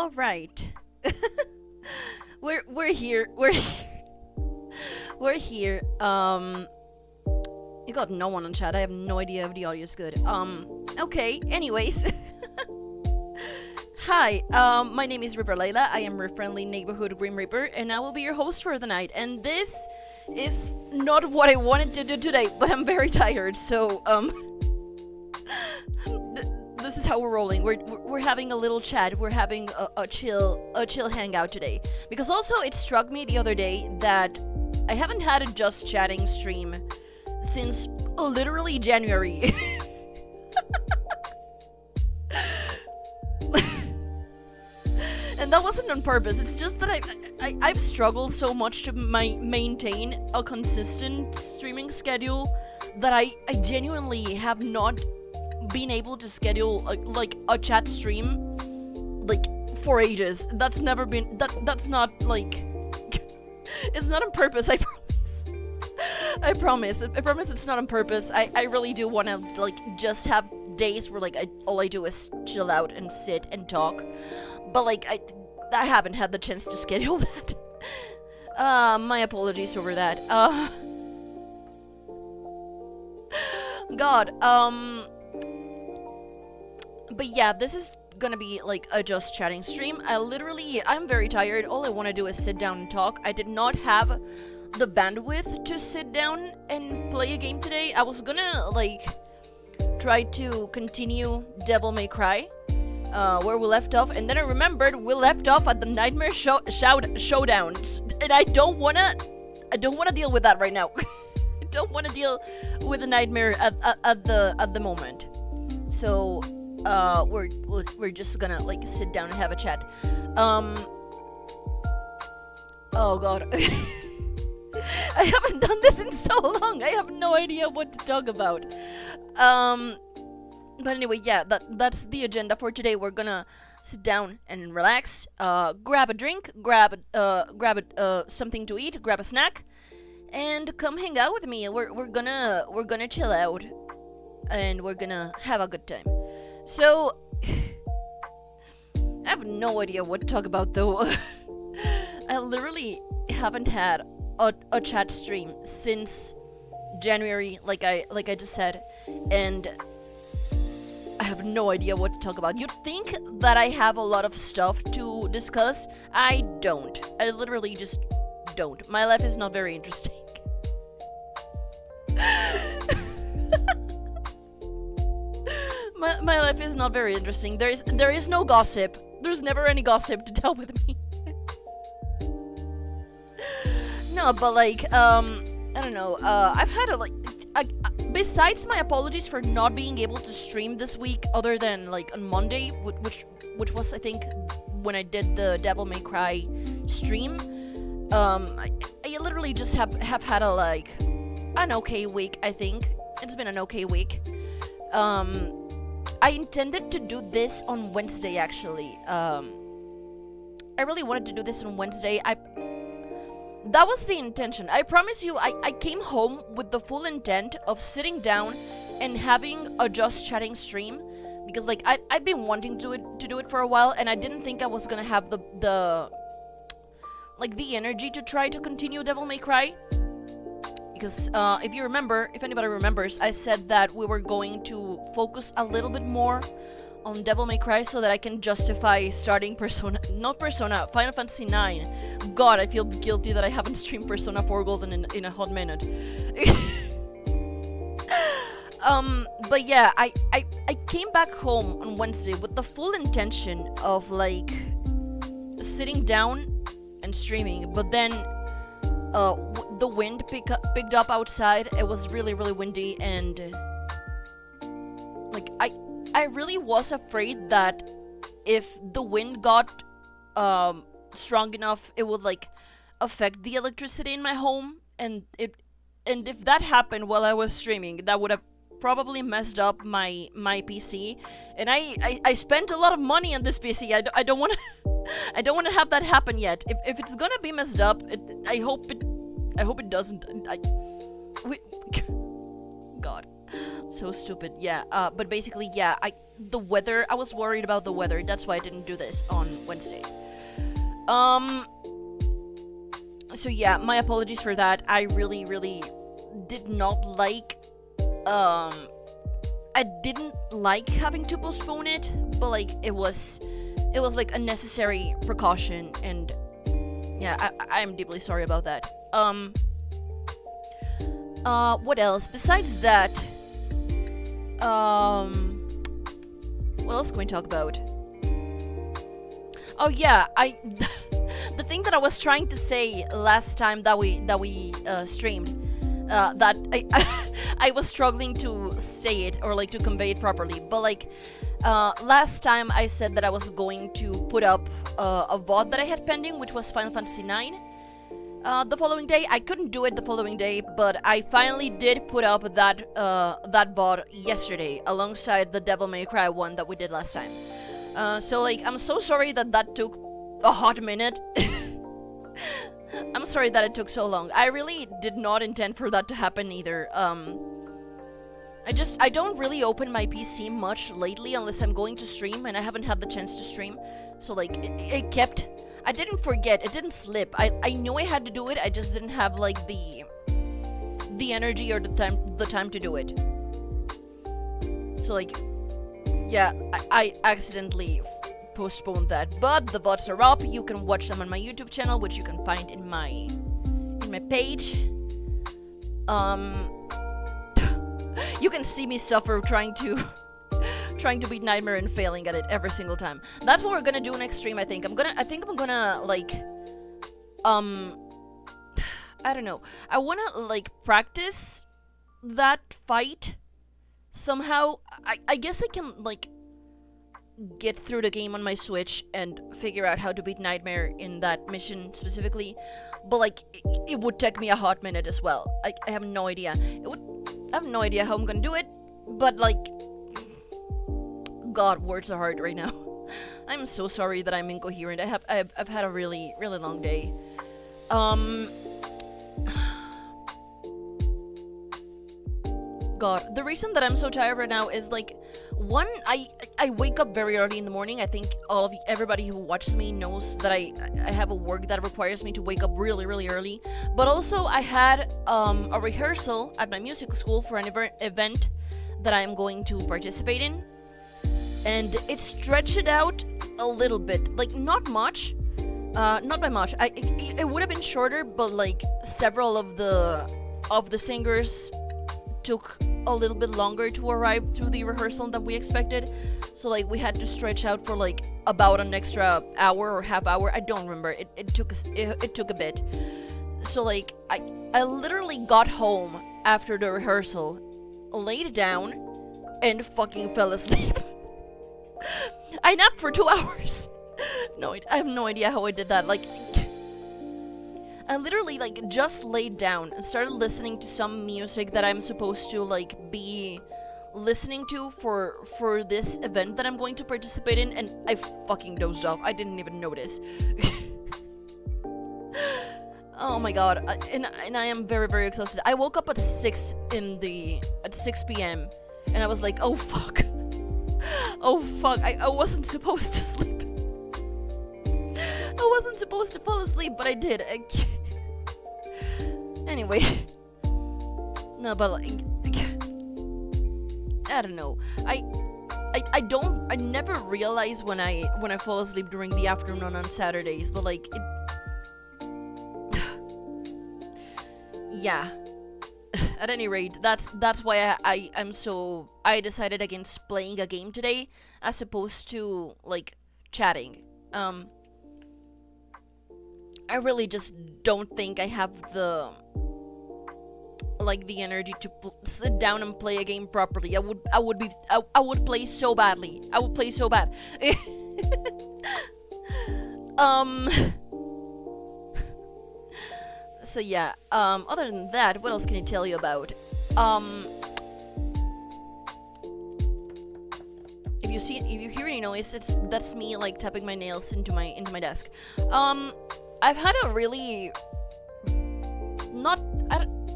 All right. we're here. We're here. We're here. You got no one on chat. I have no idea if the audio is good. Okay. Anyways. Hi. My name is Reaper Layla. I am your friendly neighborhood Grim Reaper, and I will be your host for the night. And this is not what I wanted to do today, but I'm very tired. So this is how we're rolling. We're having a little chat. We're having a chill hangout today. Because also it struck me the other day that I haven't had a just chatting stream since literally January. And that wasn't on purpose. It's just that I've struggled so much to maintain a consistent streaming schedule that I genuinely have not been able to schedule a chat stream like for ages. That's never been that's not like it's not on purpose. I promise it's not on purpose. I really do want to like just have days where like all I do is chill out and sit and talk, but like I haven't had the chance to schedule that. My apologies over that. God. But yeah, this is gonna be like a just chatting stream. I'm very tired. All I want to do is sit down and talk. I did not have the bandwidth to sit down and play a game today. I was gonna like try to continue Devil May Cry, where we left off, and then I remembered we left off at the Nightmare Showdown, and I don't wanna deal with that right now. I don't wanna deal with the nightmare at the moment. So we're just gonna like sit down and have a chat. Oh god. I haven't done this in so long. I have no idea what to talk about. But anyway, yeah, that's the agenda for today. We're gonna sit down and relax, grab a drink, grab something to eat, grab a snack, and come hang out with me. We're gonna chill out, and we're gonna have a good time. So I have no idea what to talk about though. I literally haven't had a chat stream since January, like I just said, and I have no idea what to talk about. You'd think that I have a lot of stuff to discuss. I don't. I literally just don't. My life is not very interesting. My life is not very interesting. There is no gossip. There's never any gossip to tell with me. No, but like, I don't know. I've had besides my apologies for not being able to stream this week, other than like on Monday, which was I think when I did the Devil May Cry stream. I literally just have had an okay week. I think it's been an okay week. I intended to do this on Wednesday actually. I really wanted to do this on Wednesday. That was the intention. I promise you, I came home with the full intent of sitting down and having a just chatting stream, because like I've been wanting to do it for a while, and I didn't think I was gonna have the energy to try to continue Devil May Cry. Because if anybody remembers, I said that we were going to focus a little bit more on Devil May Cry so that I can justify starting Final Fantasy 9. God, I feel guilty that I haven't streamed Persona 4 Golden in a hot minute. But yeah, I came back home on Wednesday with the full intention of like sitting down and streaming, but then the wind picked up outside. It was really windy, and like I really was afraid that if the wind got strong enough, it would like affect the electricity in my home, and if that happened while I was streaming, that would have probably messed up my PC, and I spent a lot of money on this PC. I don't want to have that happen yet. If it's gonna be messed up, I hope it doesn't. God, so stupid. Yeah. But basically, yeah. The weather. I was worried about the weather. That's why I didn't do this on Wednesday. So yeah, my apologies for that. I really, really did not like. I didn't like having to postpone it, but like it was like a necessary precaution, and yeah, I am deeply sorry about that. What else besides that? What else can we talk about? Oh yeah, the thing that I was trying to say last time that we streamed, that I was struggling to say it or like to convey it properly, but like last time I said that I was going to put up a VOD that I had pending, which was Final Fantasy IX. The following day, I couldn't do it the following day, but I finally did put up that VOD yesterday alongside the Devil May Cry one that we did last time. So like, I'm so sorry that took a hot minute. I'm sorry that it took so long. I really did not intend for that to happen either. I don't really open my PC much lately unless I'm going to stream, and I haven't had the chance to stream. So like, it kept... I didn't forget, it didn't slip. I knew I had to do it, I just didn't have like the energy or the time to do it. So like, yeah, I accidentally postponed that. But the VODs are up. You can watch them on my YouTube channel, which you can find in my page. You can see me suffer trying to beat Nightmare and failing at it every single time. That's what we're gonna do next stream. I think I'm gonna like I don't know. I wanna like practice that fight somehow. I guess I can like get through the game on my Switch and figure out how to beat Nightmare in that mission specifically, but like it would take me a hot minute as well. I have no idea. I have no idea how I'm gonna do it, but like, God, words are hard right now. I'm so sorry that I'm incoherent. I've had a really, really long day. God, the reason that I'm so tired right now is like, one, I wake up very early in the morning. I think everybody who watches me knows that I have a work that requires me to wake up really, really early. But also I had a rehearsal at my music school for an event that I'm going to participate in, and it stretched it out a little bit. Like, not much, not by much. It would have been shorter, but like several of the singers took a little bit longer to arrive to the rehearsal than we expected, so like we had to stretch out for like about an extra hour or half hour. I don't remember. It took a bit. So like I literally got home after the rehearsal, laid down, and fucking fell asleep. I napped for 2 hours. No, I have no idea how I did that. Like, I literally like just laid down and started listening to some music that I'm supposed to like be listening to for this event that I'm going to participate in, and I fucking dozed off. I didn't even notice. Oh my god, and I am very, very exhausted. I woke up at 6 p.m. and I was like, oh fuck. Oh fuck, I wasn't supposed to sleep. I wasn't supposed to fall asleep, but I did. Anyway. No, but like, I don't know. I never realize when I fall asleep during the afternoon on Saturdays, but like yeah. At any rate, that's why I decided against playing a game today as opposed to like chatting. I really just don't think I have the energy to sit down and play a game properly. I would play so badly. I would play so bad. So yeah, other than that, what else can I tell you about? If you hear any noise, that's me like tapping my nails into my desk. I've had a really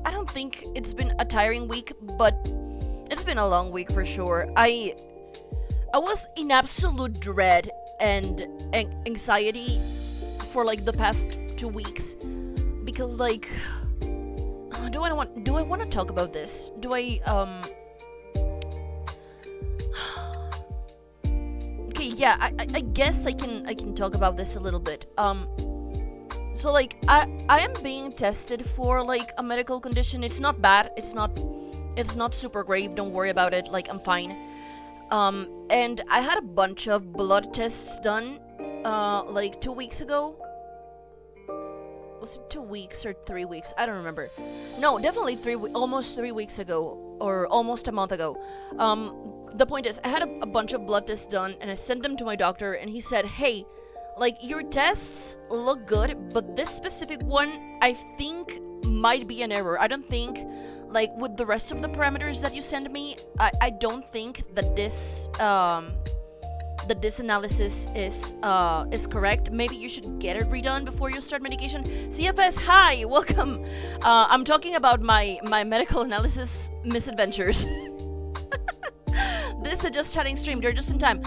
I don't think it's been a tiring week, but it's it's been a long week for sure. I was in absolute dread and anxiety for like the past 2 weeks because like do I want to talk about this? Do I Okay, yeah, I guess I can talk about this a little bit. So like I am being tested for like a medical condition. It's not bad. It's not super grave. Don't worry about it. Like I'm fine. And I had a bunch of blood tests done like 2 weeks ago. Was it 2 weeks or 3 weeks? I don't remember. No, definitely almost 3 weeks ago or almost a month ago. The point is, I had a bunch of blood tests done and I sent them to my doctor and he said, hey, like your tests look good, but this specific one I think might be an error. I don't think, like with the rest of the parameters that you send me, I don't think that this analysis is correct. Maybe you should get it redone before you start medication. CFS, hi, welcome. I'm talking about my medical analysis misadventures. This is just chatting stream. You're just in time.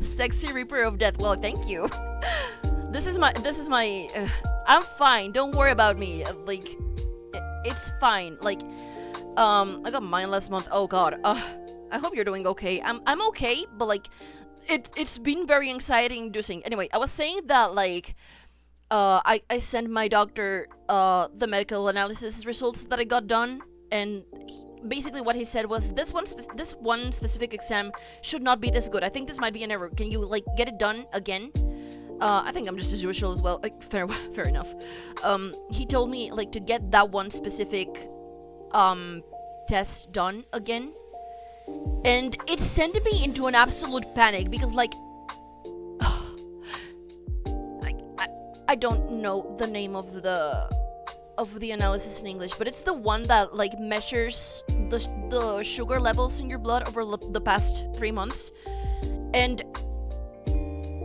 Sexy Reaper of Death. Well, thank you. This is my. I'm fine. Don't worry about me. Like, it's fine. Like, I got mine last month. Oh God. I hope you're doing okay. I'm okay, but like, it's been very anxiety-inducing. Anyway, I was saying that like, I sent my doctor the medical analysis results that I got done, and basically what he said was this one specific exam should not be this good. I think this might be an error. Can you like get it done again? I think I'm just as usual as well. Like, fair enough. He told me like to get that one specific test done again, and it sent me into an absolute panic because like I don't know the name of the analysis in English, but it's the one that like measures the sugar levels in your blood over the past 3 months. And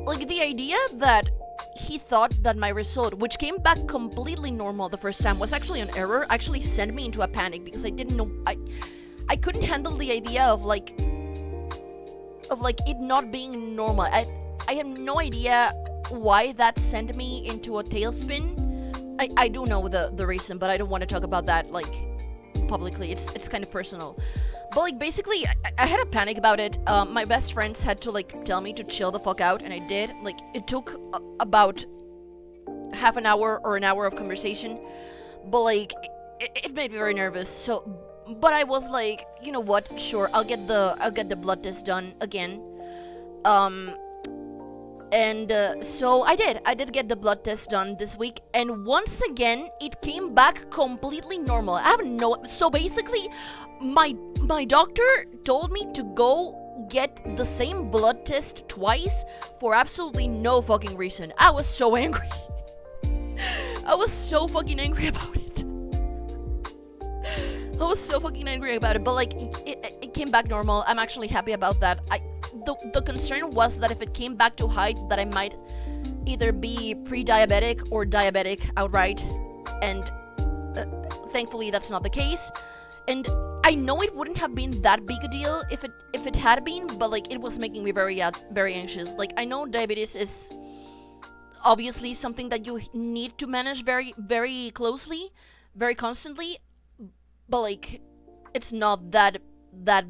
like the idea that he thought that my result, which came back completely normal the first time, was actually an error, actually sent me into a panic because I didn't know, I couldn't handle the idea of like it not being normal. I have no idea why that sent me into a tailspin. I do know the reason, but I don't want to talk about that like publicly. It's kind of personal. But like basically I had a panic about it. My best friends had to like tell me to chill the fuck out, and I did. Like it took about half an hour or an hour of conversation, but like it made me very nervous. So but I was like, you know what, sure, I'll get the blood test done again. And so I did get the blood test done this week, and once again it came back completely normal. I have so basically my doctor told me to go get the same blood test twice for absolutely no fucking reason. I was so angry. I was so fucking angry about it. But like it came back normal. I'm actually happy about that. The concern was that if it came back too high, that I might either be pre-diabetic or diabetic outright, and thankfully that's not the case. And I know it wouldn't have been that big a deal if it had been, but like it was making me very anxious. Like I know diabetes is obviously something that you need to manage very, very closely, very constantly, but like it's not that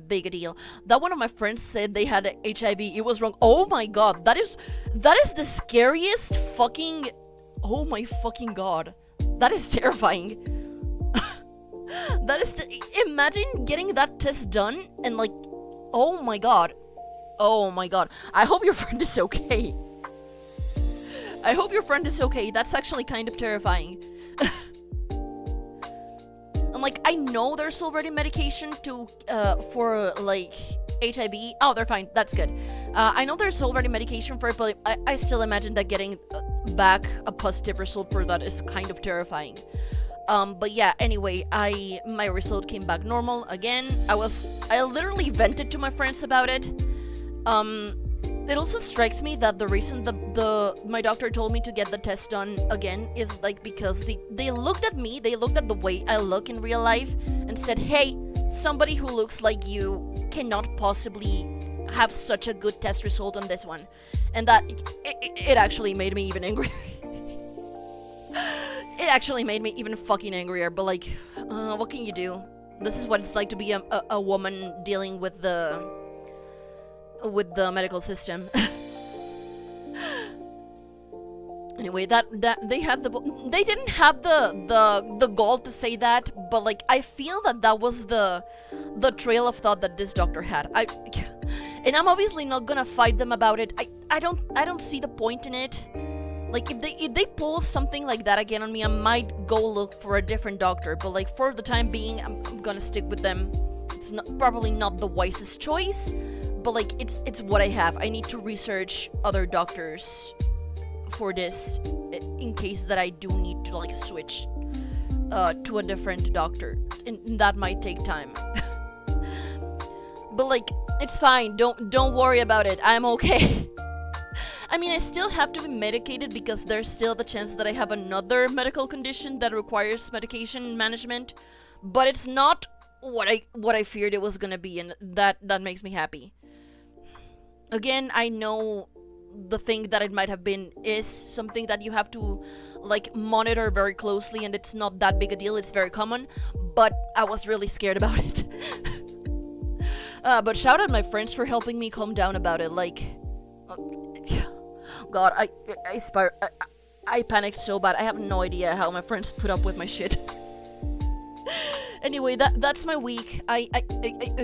big a deal. That one of my friends said they had HIV. It was wrong. Oh my god, that is the scariest fucking. Oh my fucking god, that is terrifying. Imagine getting that test done and like, oh my god. I hope your friend is okay. That's actually kind of terrifying. And like I know there's already medication for like HIV. Oh, they're fine. That's good. I know there's already medication for it, but I still imagine that getting back a positive result for that is kind of terrifying. But yeah, anyway, my result came back normal again. I literally vented to my friends about it. It also strikes me that the reason my doctor told me to get the test done again is like because they looked at me, they looked at the way I look in real life and said, hey, somebody who looks like you cannot possibly have such a good test result on this one. And that, it actually made me even angrier. It actually made me even fucking angrier, but like, what can you do? This is what it's like to be a woman dealing with the medical system. Anyway, that they didn't have the gall to say that, but like I feel that was the trail of thought that this doctor had. And I'm obviously not gonna fight them about it. I don't see the point in it. Like if they pull something like that again on me, I might go look for a different doctor. But like for the time being, I'm gonna stick with them. It's probably not the wisest choice, but like it's what I have. I need to research other doctors for this in case that I do need to like switch to a different doctor, and that might take time. But like it's fine. Don't worry about it. I'm okay. I mean, I still have to be medicated because there's still the chance that I have another medical condition that requires medication management, but it's not what I feared it was gonna be, and that makes me happy. Again, I know the thing that it might have been is something that you have to like monitor very closely, and it's not that big a deal. It's very common, but I was really scared about it. But shout out my friends for helping me calm down about it. Like, God, I panicked so bad. I have no idea how my friends put up with my shit. Anyway, that's my week. I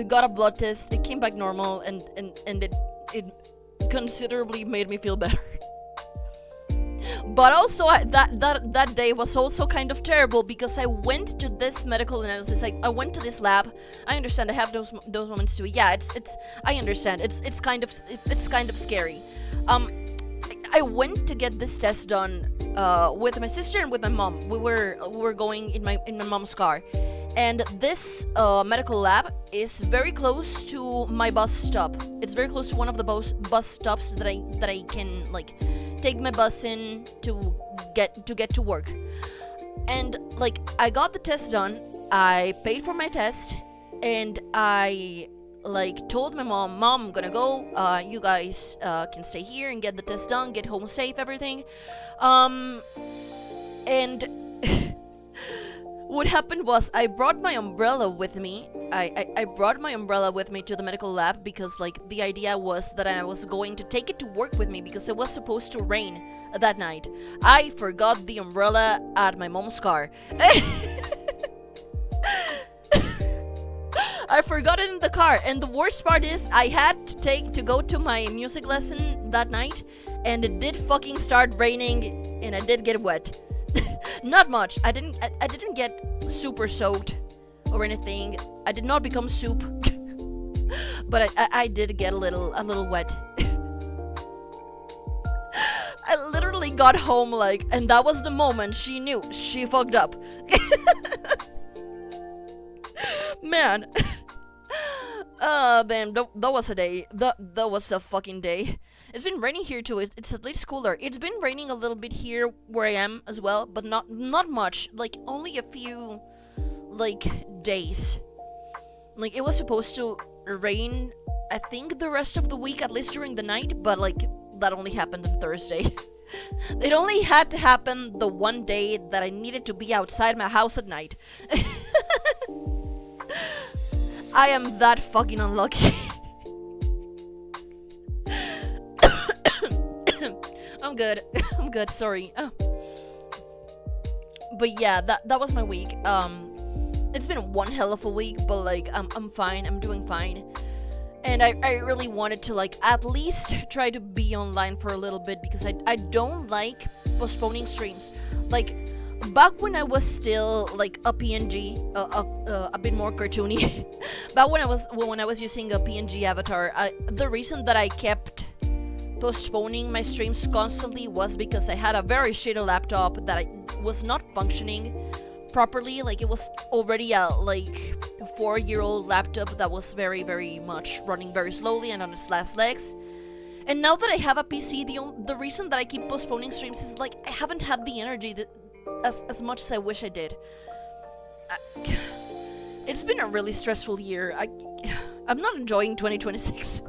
got a blood test. It came back normal, and it considerably made me feel better. But also, that day was also kind of terrible because I went to this medical analysis. I went to this lab. I understand. I have those moments too. Yeah, it's. I understand. It's kind of scary. I went to get this test done with my sister and with my mom. We were going in my mom's car, and this medical lab is very close to my bus stop. It's very close to one of the bus stops that I can like take my bus in to get to work. And like I got the test done. I paid for my test, and I like told my mom, I'm gonna go, you guys can stay here and get the test done, get home safe, everything. And what happened was I brought my umbrella with me. I brought my umbrella with me to the medical lab because like the idea was that I was going to take it to work with me because it was supposed to rain that night. I forgot the umbrella at my mom's car. I forgot it in the car, and the worst part is I had to go to my music lesson that night, and it did fucking start raining, and I did get wet. Not much. I didn't get super soaked or anything. I did not become soup, but I did get a little wet. I literally got home like, and that was the moment she knew she fucked up. Man. Damn, that was a day. That was a fucking day. It's been raining here too. It's at least cooler. It's been raining a little bit here where I am as well, but not much. Like only a few like days. Like it was supposed to rain, I think the rest of the week, at least during the night, but like that only happened on Thursday. It only had to happen the one day that I needed to be outside my house at night. I am that fucking unlucky. I'm good. I'm good, sorry. Oh. But yeah, that was my week. It's been one hell of a week, but like I'm fine. I'm doing fine. And I really wanted to like at least try to be online for a little bit because I don't like postponing streams. Like back when I was still like a PNG, a bit more cartoony. Back when I was using a PNG avatar, the reason that I kept postponing my streams constantly was because I had a very shitty laptop that was not functioning properly. Like it was already a like 4-year-old laptop that was very, very much running very slowly and on its last legs. And now that I have a PC, the reason that I keep postponing streams is like I haven't had the energy as much as I wish I did. It's been a really stressful year. I'm not enjoying 2026.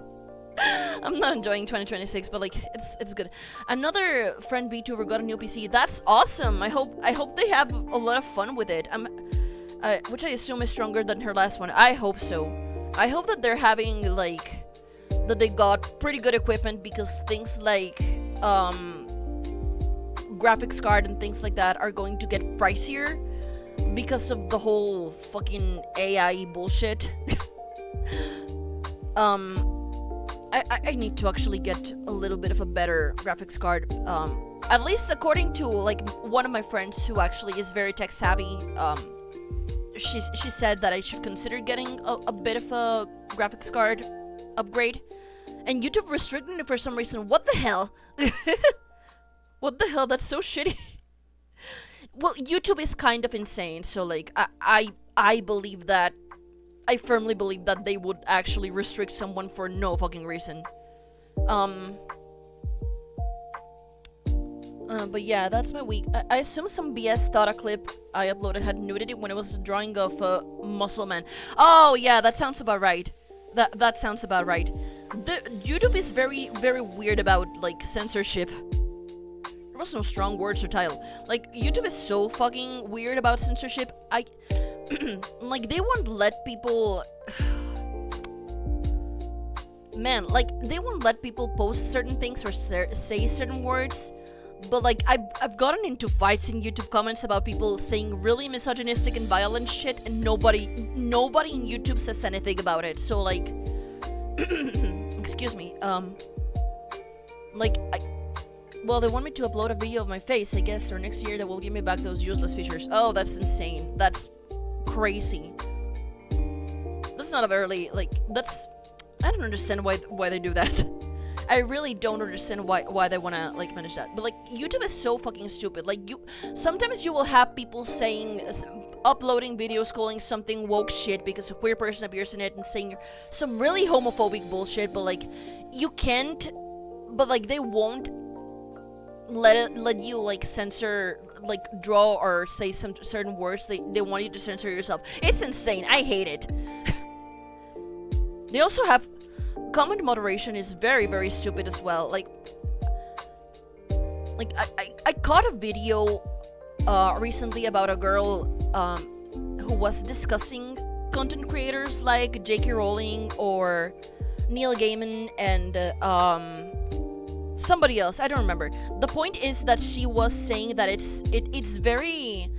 I'm not enjoying 2026, but like it's good. Another friend VTuber got a new PC. That's awesome. I hope they have a lot of fun with it. Which I assume is stronger than her last one. I hope so. I hope that they're having like that they got pretty good equipment, because things like graphics card and things like that are going to get pricier because of the whole fucking AI bullshit. I need to actually get a little bit of a better graphics card. At least according to like one of my friends who actually is very tech savvy. She said that I should consider getting a bit of a graphics card upgrade. And YouTube restricted it for some reason. What the hell? What the hell? That's so shitty. Well, YouTube is kind of insane, so like I believe that I firmly believe that they would actually restrict someone for no fucking reason. But yeah, that's my week. I assume some BS thought a clip I uploaded had nudity when it was a drawing of a muscle man. Oh yeah, that sounds about right. That sounds about right. YouTube is very, very weird about like censorship. There was no strong words or title. Like, YouTube is so fucking weird about censorship. Like, they won't let people... Man, like, they won't let people post certain things or say certain words. But, like, I've gotten into fights in YouTube comments about people saying really misogynistic and violent shit, and nobody in YouTube says anything about it. So, like... Excuse me, like, well, they want me to upload a video of my face, I guess, or next year they will give me back those useless features. Oh, that's insane. That's crazy. That's not a very, like, that's... I don't understand why they do that. I really don't understand why they wanna, like, manage that. But, like, YouTube is so fucking stupid. Like, sometimes you will have people saying... uploading videos calling something woke shit because a queer person appears in it and saying some really homophobic bullshit, but like you can't, but like they won't let you like censor, like draw or say some certain words. They want you to censor yourself. It's insane. I hate it. They also have comment moderation is very, very stupid as well. Like I caught a video recently about a girl who was discussing content creators like J.K. Rowling or Neil Gaiman and somebody else. I don't remember. The point is that she was saying that it's very...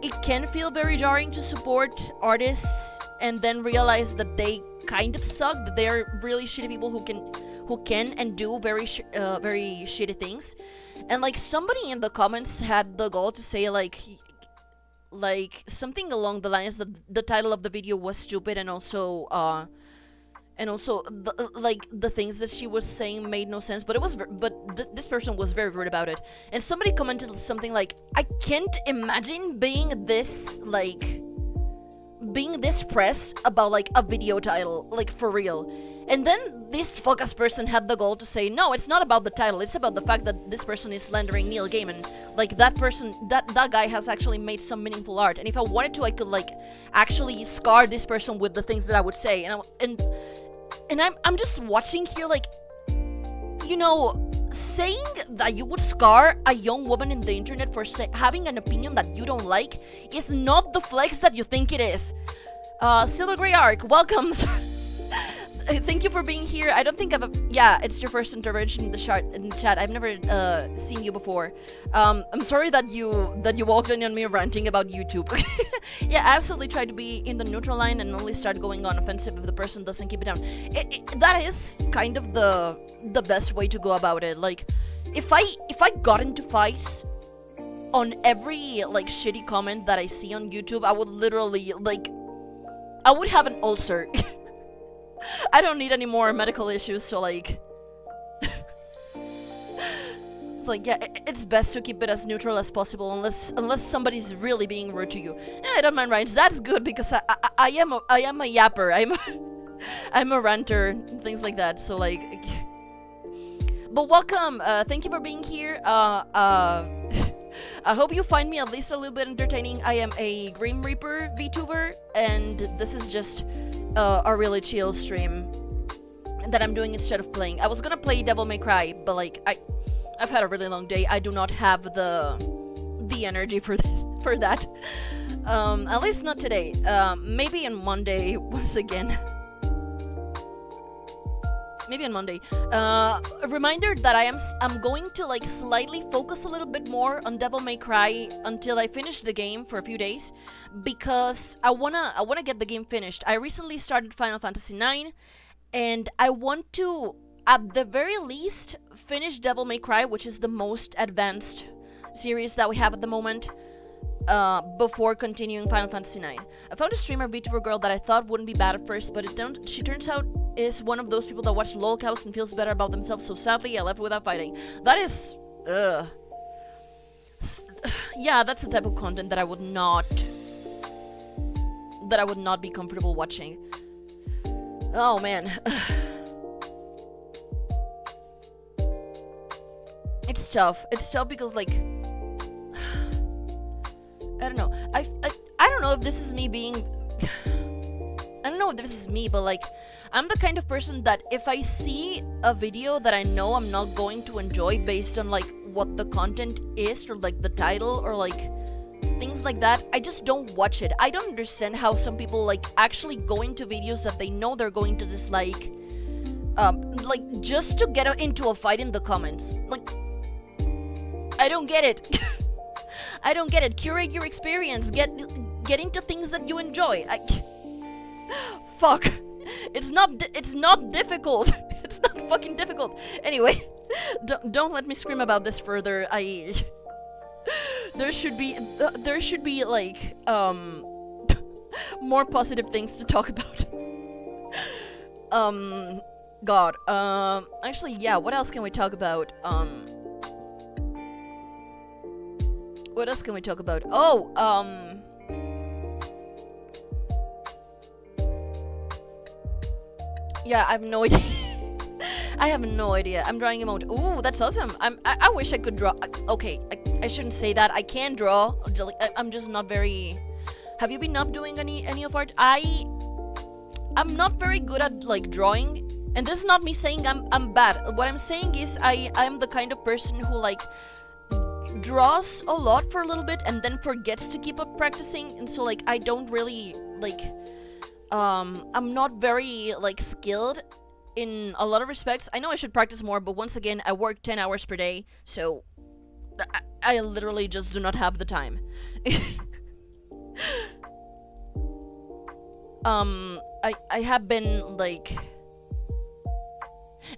It can feel very jarring to support artists and then realize that they kind of suck, that they're really shitty people who can and do very shitty things. And like somebody in the comments had the goal to say like something along the lines that the title of the video was stupid, and also the things that she was saying made no sense. But this person was very rude about it. And somebody commented something like, "I can't imagine being this pressed about like a video title, like for real." And then this focus person had the goal to say, no, it's not about the title, it's about the fact that this person is slandering Neil Gaiman. Like that person, that guy has actually made some meaningful art, and if I wanted to, I could like actually scar this person with the things that I would say. And I'm just watching here, like, you know, saying that you would scar a young woman in the internet for having an opinion that you don't like is not the flex that you think it is. Silver Grey Arc, welcome. Thank you for being here. I don't think yeah, it's your first intervention in the chat. I've never seen you before. I'm sorry that you walked in on me ranting about YouTube. Yeah, I absolutely try to be in the neutral line and only start going on offensive if the person doesn't keep it down. That is kind of the best way to go about it. Like, if I got into fights on every like shitty comment that I see on YouTube, I would literally like, I would have an ulcer. I don't need any more medical issues, so like... It's like, yeah, it's best to keep it as neutral as possible, unless somebody's really being rude to you. I don't mind rants, that's good, because I am a yapper, I'm a ranter, things like that, so like... But welcome, thank you for being here, I hope you find me at least a little bit entertaining. I am a Grim Reaper VTuber, and this is just a really chill stream that I'm doing instead of playing. I was gonna play Devil May Cry, but like I've had a really long day. I do not have the energy for for that. At least not today. Maybe on Monday once again. Maybe on Monday. A reminder that I'm going to like slightly focus a little bit more on Devil May Cry until I finish the game for a few days, because I wanna get the game finished. I recently started Final Fantasy IX, and I want to, at the very least, finish Devil May Cry, which is the most advanced series that we have at the moment, before continuing Final Fantasy IX. I found a streamer, VTuber girl, that I thought wouldn't be bad at first, but she turns out is one of those people that watch lolcows and feels better about themselves, so sadly I left without fighting. That is... yeah, that's the type of content that I would not be comfortable watching. Oh man. It's tough. It's tough because, like, I don't know. I don't know if this is me being... I don't know if this is me, but like, I'm the kind of person that if I see a video that I know I'm not going to enjoy based on like what the content is, or like the title, or like things like that, I just don't watch it. I don't understand how some people like actually go into videos that they know they're going to dislike, just to get into a fight in the comments. Like, I don't get it. I don't get it. Curate your experience. Get into things that you enjoy. Fuck. It's not difficult. It's not fucking difficult. Anyway, don't let me scream about this further. There should be like more positive things to talk about. God. Actually, yeah. What else can we talk about? What else can we talk about? Oh, yeah, I have no idea. I have no idea. I'm drawing emote. Ooh, that's awesome. I wish I could draw. Okay, I shouldn't say that. I can draw. I'm just not very... Have you been up doing any of art? I'm not very good at like drawing, and this is not me saying I'm bad. What I'm saying is I'm the kind of person who like draws a lot for a little bit and then forgets to keep up practicing, and so like I don't really like I'm not very like skilled in a lot of respects. I know I should practice more, but once again, I work 10 hours per day, so I literally just do not have the time. I have been like,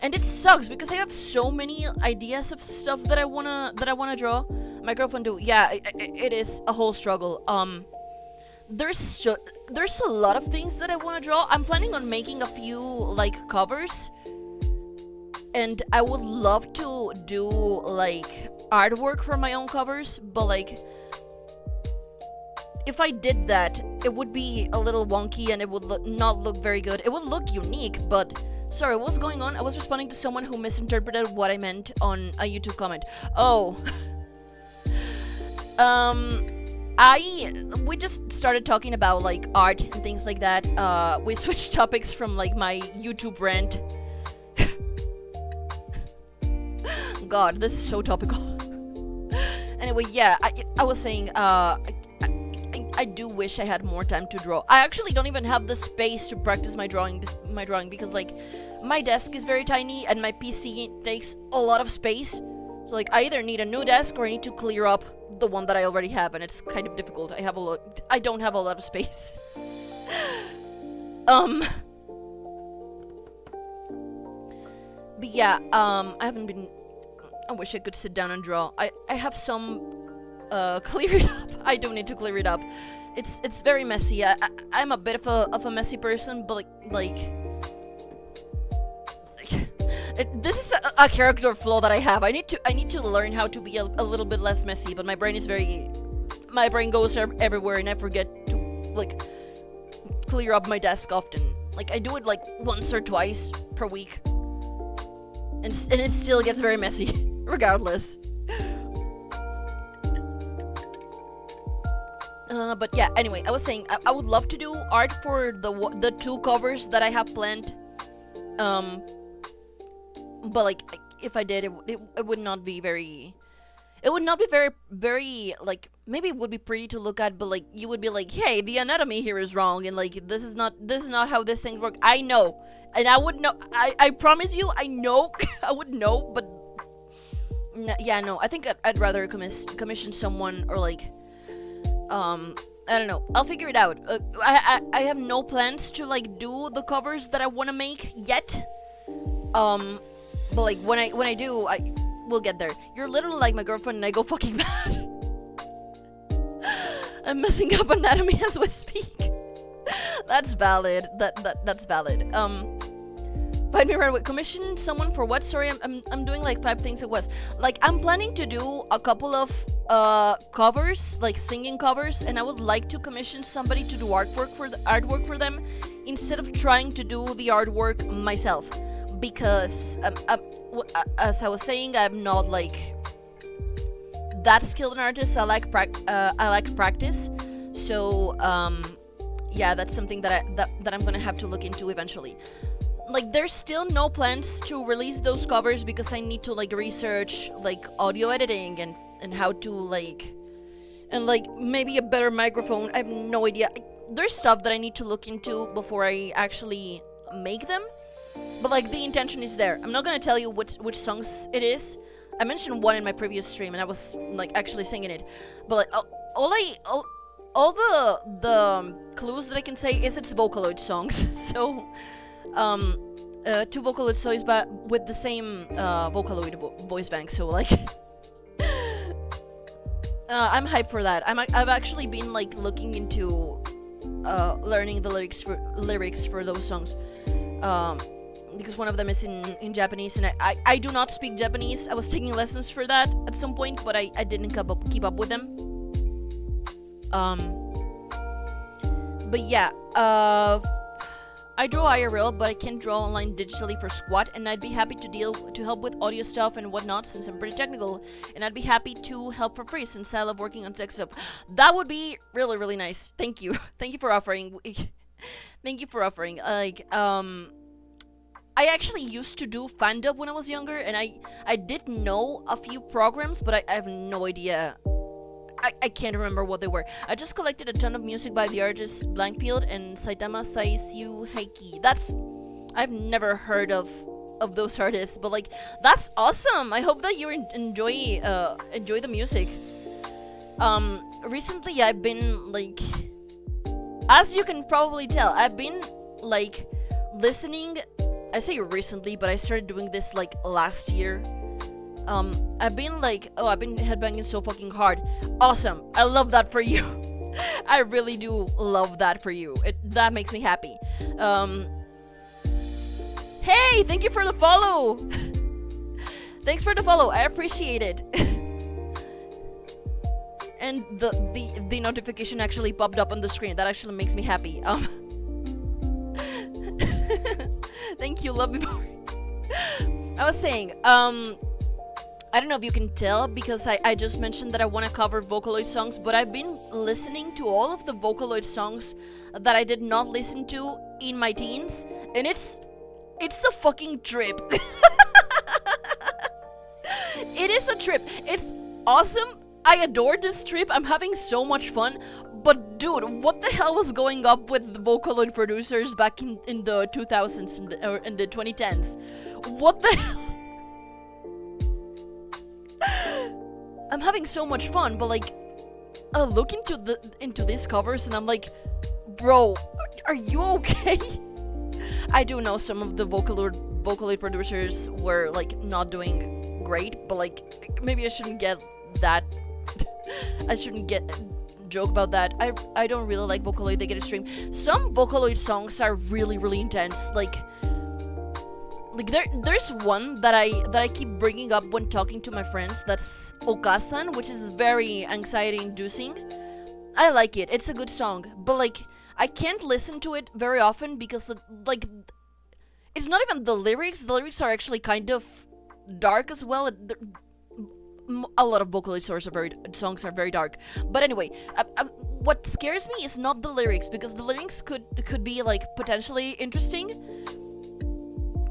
and it sucks because I have so many ideas of stuff that I wanna draw. My girlfriend do. Yeah, it is a whole struggle. There's a lot of things that I want to draw. I'm planning on making a few like covers, and I would love to do like artwork for my own covers, but like if I did that, it would be a little wonky and it would not look very good. It would look unique, but sorry, what's going on? I was responding to someone who misinterpreted what I meant on a YouTube comment. Oh. We just started talking about like art and things like that. We switched topics from like my YouTube rant. God, this is so topical. Anyway, yeah, I was saying, I do wish I had more time to draw. I actually don't even have the space to practice my drawing because like my desk is very tiny and my PC takes a lot of space. So like I either need a new desk or I need to clear up the one that I already have, and it's kind of difficult. I don't have a lot of space. But yeah, I wish I could sit down and draw. I have some clear it up. I do need to clear it up. It's very messy. I'm a bit of a messy person, but this is a character flaw that I have. I need to learn how to be a little bit less messy, but my brain goes everywhere and I forget to like clear up my desk often. Like I do it like once or twice per week, and it still gets very messy regardless. But yeah, anyway, I was saying I would love to do art for the two covers that I have planned. Um, but like if I did, it would not be very. It would not be very like maybe it would be pretty to look at, but like you would be like, hey, the anatomy here is wrong, and like this is not how this thing works. I know, and I would know. I promise you, I know. I would know, but yeah, no. I think I'd rather commission someone or like I don't know. I'll figure it out. I have no plans to like do the covers that I want to make yet. Um, but like when I do, we'll get there. You're literally like my girlfriend, and I go fucking mad. I'm messing up anatomy as we speak. That's valid. That's valid. Find me right away. Commission someone for what? Sorry, I'm doing like 5 things at once. Like I'm planning to do a couple of covers, like singing covers, and I would like to commission somebody to do artwork for them instead of trying to do the artwork myself, because as I was saying, I'm not like that skilled an artist. I like practice. So yeah, that's something that I'm gonna have to look into eventually. Like there's still no plans to release those covers because I need to like research like audio editing and how to like and like maybe a better microphone. I have no idea. There's stuff that I need to look into before I actually make them. But like the intention is there. I'm not gonna tell you which songs it is. I mentioned one in my previous stream and I was like actually singing it. But like all the clues that I can say is it's Vocaloid songs. So 2 Vocaloid songs but with the same Vocaloid voice bank. So like I'm hyped for that. I've actually been like looking into learning the lyrics for those songs. Because one of them is in Japanese, and I do not speak Japanese. I was taking lessons for that at some point, but I didn't keep up with them. But yeah, I draw IRL, but I can't draw online digitally for squat, and I'd be happy to help with audio stuff and whatnot since I'm pretty technical, and I'd be happy to help for free since I love working on tech stuff. That would be really, really nice. Thank you. Thank you for offering. Thank you for offering. Like, I actually used to do fandub when I was younger, and I did know a few programs, but I have no idea. I can't remember what they were. I just collected a ton of music by the artists Blankfield and Saitama Saisyu Heiki. I've never heard of those artists, but like that's awesome. I hope that you enjoy the music. Recently I've been like, as you can probably tell, I've been like listening. I say recently, but I started doing this like last year. I've been headbanging so fucking hard. Awesome. I love that for you. I really do love that for you. That makes me happy. Hey, thank you for the follow. Thanks for the follow. I appreciate it. And the notification actually popped up on the screen. That actually makes me happy. Thank you, love me more. I was saying, I don't know if you can tell because I just mentioned that I want to cover Vocaloid songs, but I've been listening to all of the Vocaloid songs that I did not listen to in my teens, and it's a fucking trip. It is a trip. It's awesome. I adore this trip. I'm having so much fun. But dude, what the hell was going up with the Vocaloid producers back in the 2000s or in the 2010s? What the hell? I'm having so much fun, but like, I look into these covers and I'm like, bro, are you okay? I do know some of the Vocaloid producers were like not doing great, but like maybe I shouldn't get that. I shouldn't joke about that. I don't really like Vocaloid. They get a stream. Some Vocaloid songs are really, really intense. Like there's one that I keep bringing up when talking to my friends. That's Okasan, which is very anxiety inducing. I like it. It's a good song, but like I can't listen to it very often because like it's not even the lyrics. The lyrics are actually kind of dark as well. a lot of Vocaloid songs are very dark. But anyway, what scares me is not the lyrics, because the lyrics could be like potentially interesting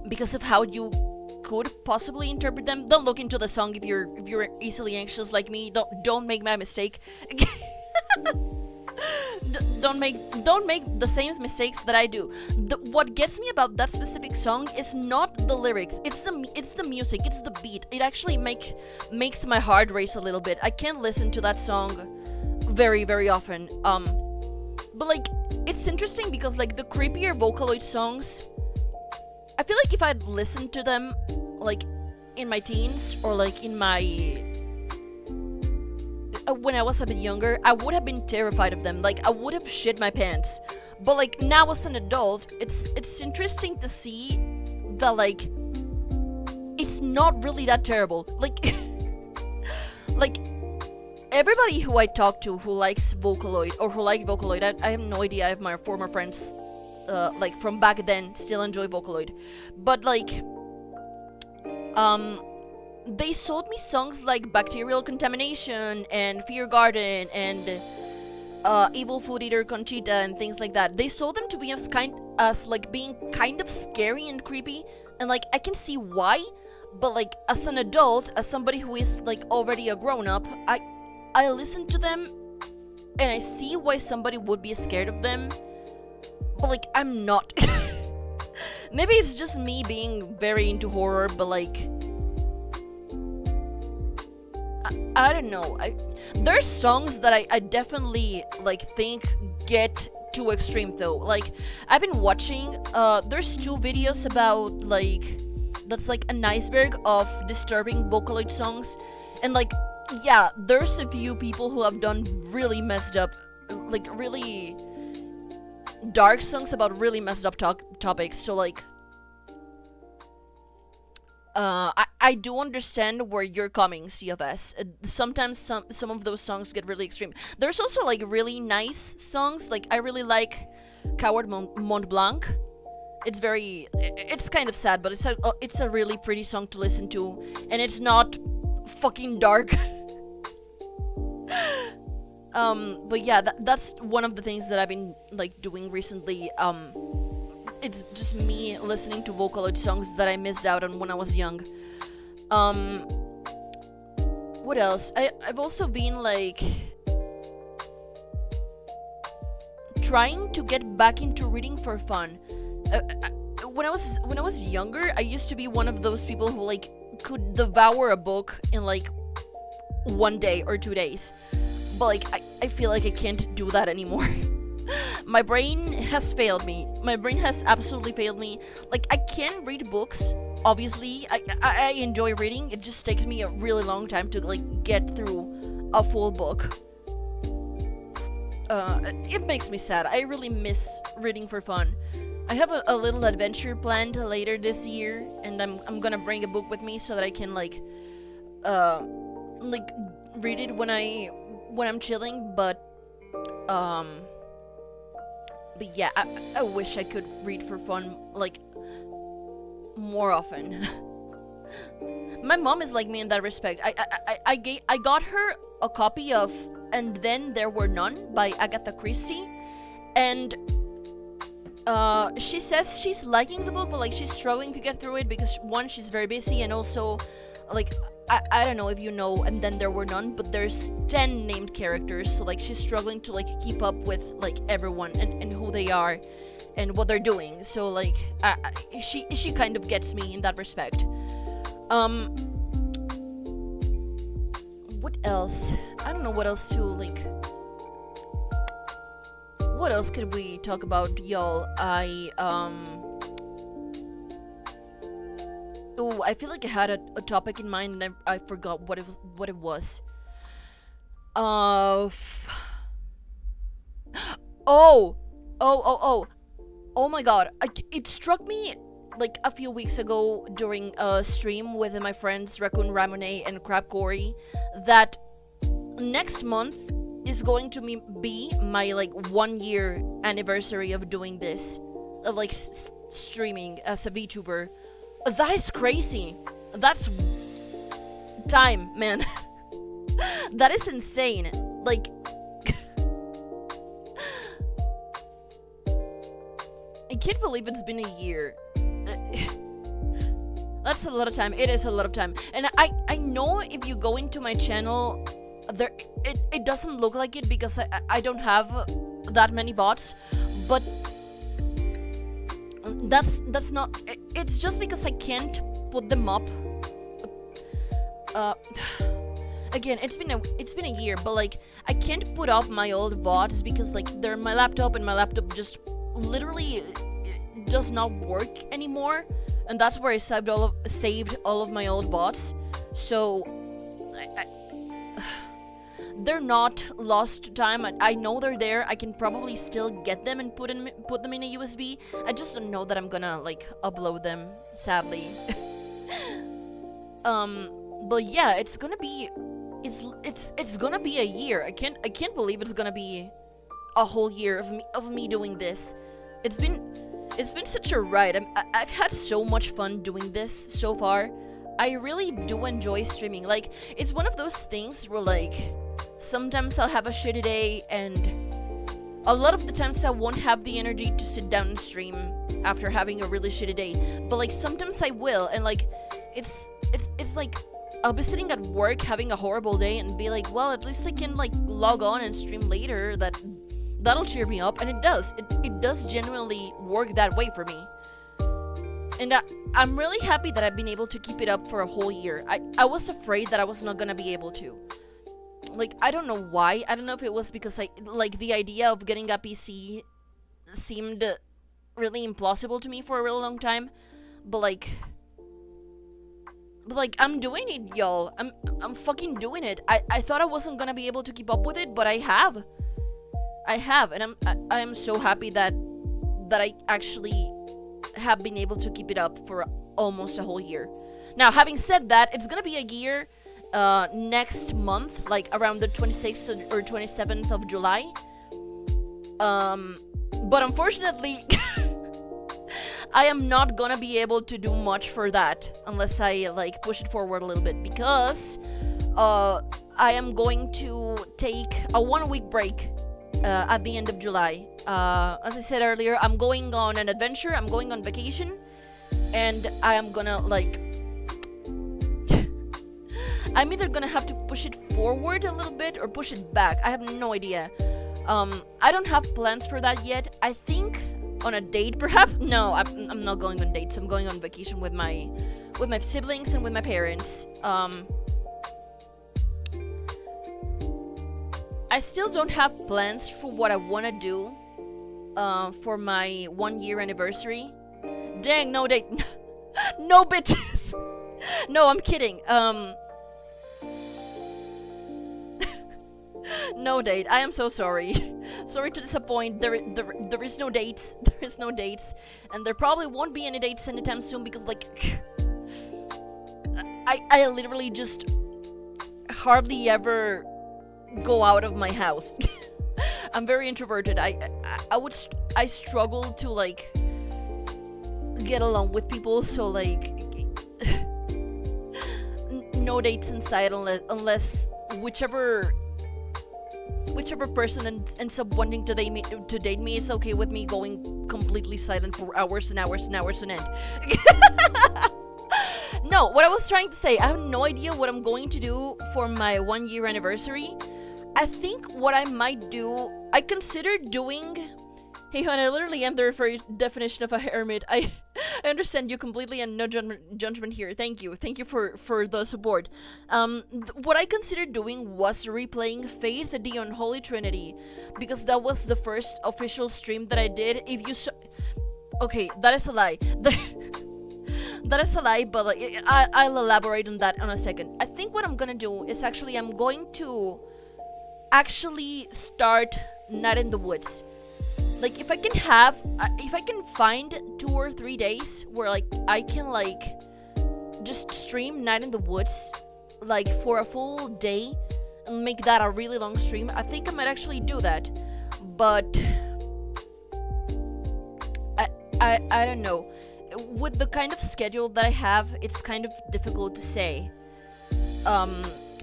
because of how you could possibly interpret them. Don't look into the song if you're easily anxious like me. Don't make my mistake. Don't make the same mistakes that I do. What gets me about that specific song is not the lyrics. It's the music. It's the beat. It actually makes my heart race a little bit. I can't listen to that song very, very often. But like, it's interesting because like the creepier Vocaloid songs, I feel like if I'd listened to them like in my teens or like in my when I was a bit younger, I would have been terrified of them. Like, I would have shit my pants. But like now as an adult, it's interesting to see that like it's not really that terrible. Like like everybody who I talk to who likes Vocaloid or who liked Vocaloid, I have no idea if my former friends like from back then still enjoy Vocaloid. But like they sold me songs like Bacterial Contamination and Fear Garden and Evil Food Eater Conchita and things like that. They sold them to me as being kind of scary and creepy, and like I can see why, but like as an adult, as somebody who is like already a grown-up, I listen to them and I see why somebody would be scared of them, but like I'm not. Maybe it's just me being very into horror, but like I don't know. There's songs that I definitely like think get too extreme though. Like I've been watching there's 2 videos about like that's like an iceberg of disturbing Vocaloid songs, and like yeah, there's a few people who have done really messed up, like really dark songs about really messed up topics. So like I do understand where you're coming, CFS. Sometimes some of those songs get really extreme. There's also like really nice songs. Like I really like Coward Mont Blanc. It's kind of sad, but it's a really pretty song to listen to, and it's not fucking dark. But yeah, that's one of the things that I've been like doing recently. It's just me listening to Vocaloid songs that I missed out on when I was young. What else? I've also been like trying to get back into reading for fun. When I was younger, I used to be one of those people who like could devour a book in like 1 day or 2 days. But like I feel like I can't do that anymore. My brain has failed me. My brain has absolutely failed me. Like, I can read books, obviously. I enjoy reading. It just takes me a really long time to, like, get through a full book. It makes me sad. I really miss reading for fun. I have a little adventure planned later this year, and I'm gonna bring a book with me so that I can, like, read it when I'm chilling, but yeah, I wish I could read for fun, like, more often. My mom is like me in that respect. I got her a copy of And Then There Were None by Agatha Christie, and she says she's liking the book, but like she's struggling to get through it because one, she's very busy, and also like I don't know if you know And Then There Were None, but there's 10 named characters, so like she's struggling to like keep up with like everyone and who they are and what they're doing. So like she kind of gets me in that respect. What else? I don't know what else to like. What else could we talk about, y'all? Oh, I feel like I had a topic in mind and I forgot what it was. Oh my god. It struck me like a few weeks ago during a stream with my friends Raccoon Ramone and Crab Corey that next month is going to be my like 1 year anniversary of doing this, of like streaming as a VTuber. That is crazy. That's time, man. That is insane. Like, I can't believe it's been a year. That's a lot of time. It is a lot of time. And I know if you go into my channel, it doesn't look like it because I don't have that many bots, but that's not. It's just because I can't put them up. Again, it's been a year, but like I can't put up my old VODs because like they're on my laptop and my laptop just literally does not work anymore. And that's where I saved all of my old VODs. So they're not lost to time. I know they're there. I can probably still get them and put them in a USB. I just don't know that I'm gonna like upload them, sadly. But yeah, it's gonna be a year. I can't believe it's gonna be a whole year of me doing this. It's been such a ride. I've had so much fun doing this so far. I really do enjoy streaming. Like, it's one of those things where, like, sometimes I'll have a shitty day, and a lot of the times I won't have the energy to sit down and stream after having a really shitty day. But, like, sometimes I will, and, like, it's like, I'll be sitting at work having a horrible day and be like, well, at least I can, like, log on and stream later. That'll cheer me up, and it does. It does genuinely work that way for me. And I'm really happy that I've been able to keep it up for a whole year. I was afraid that I was not gonna be able to. Like, I don't know why. I don't know if it was because the idea of getting a PC seemed really implausible to me for a really long time. But like, I'm doing it, y'all. I'm fucking doing it. I thought I wasn't gonna be able to keep up with it, but I have, and I am so happy that I actually have been able to keep it up for almost a whole year. Now, having said that, it's gonna be a year next month, like around the 26th or 27th of July. But unfortunately, I am not gonna be able to do much for that unless I like push it forward a little bit, because I am going to take a 1-week break at the end of July. As I said earlier, I'm going on an adventure, I'm going on vacation, and I am gonna like I'm either gonna have to push it forward a little bit or push it back. I have no idea. I don't have plans for that yet. I think on a date, perhaps. No, I'm not going on dates. I'm going on vacation with my siblings and with my parents. I still don't have plans for what I want to do for my 1-year anniversary. Dang, no date. No bitches. No, I'm kidding. No date. I am so sorry. Sorry to disappoint. There is no dates. There is no dates, and there probably won't be any dates anytime soon because like I literally just hardly ever go out of my house. I'm very introverted. I struggle to like get along with people, so like no dates in sight unless whichever person ends up wanting to date me is okay with me going completely silent for hours and hours and hours on end. No, what I was trying to say, I have no idea what I'm going to do for my 1-year anniversary. I think what I might do, I consider doing... Hey hon, I literally am the very definition of a hermit. I understand you completely and no judgment here. Thank you for the support. What I considered doing was replaying Faith, the Unholy Trinity, because that was the first official stream that I did. If you okay, that is a lie. That is a lie, but like, I'll elaborate on that in a second. I think what I'm gonna do is I'm going to start Night in the Woods. Like, if I can find 2 or 3 days where like I can like just stream Night in the Woods like for a full day and make that a really long stream, I think I might actually do that. But I don't know. With the kind of schedule that I have, it's kind of difficult to say.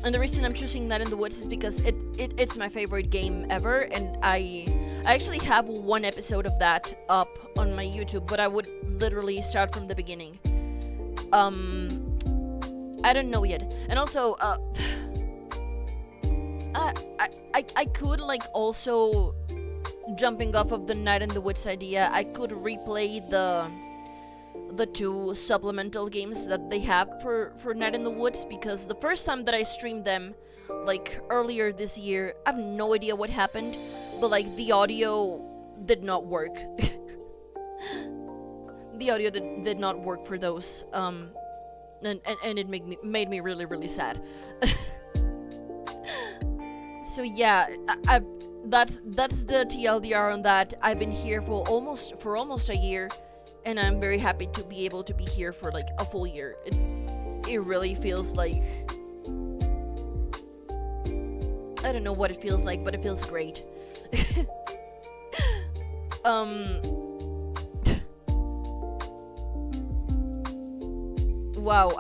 And the reason I'm choosing Night in the Woods is because it's my favorite game ever, and I actually have one episode of that up on my YouTube, but I would literally start from the beginning. I don't know yet. And also, I could, like, also, jumping off of the Night in the Woods idea, I could replay the two supplemental games that they have for Night in the Woods, because the first time that I streamed them, like, earlier this year, I have no idea what happened, but, like, the audio did not work. The audio did not work for those, and it made me really, really sad. So yeah, that's the TLDR on that. I've been here for almost a year, and I'm very happy to be able to be here for, like, a full year. It really feels like, I don't know what it feels like, but it feels great. Wow,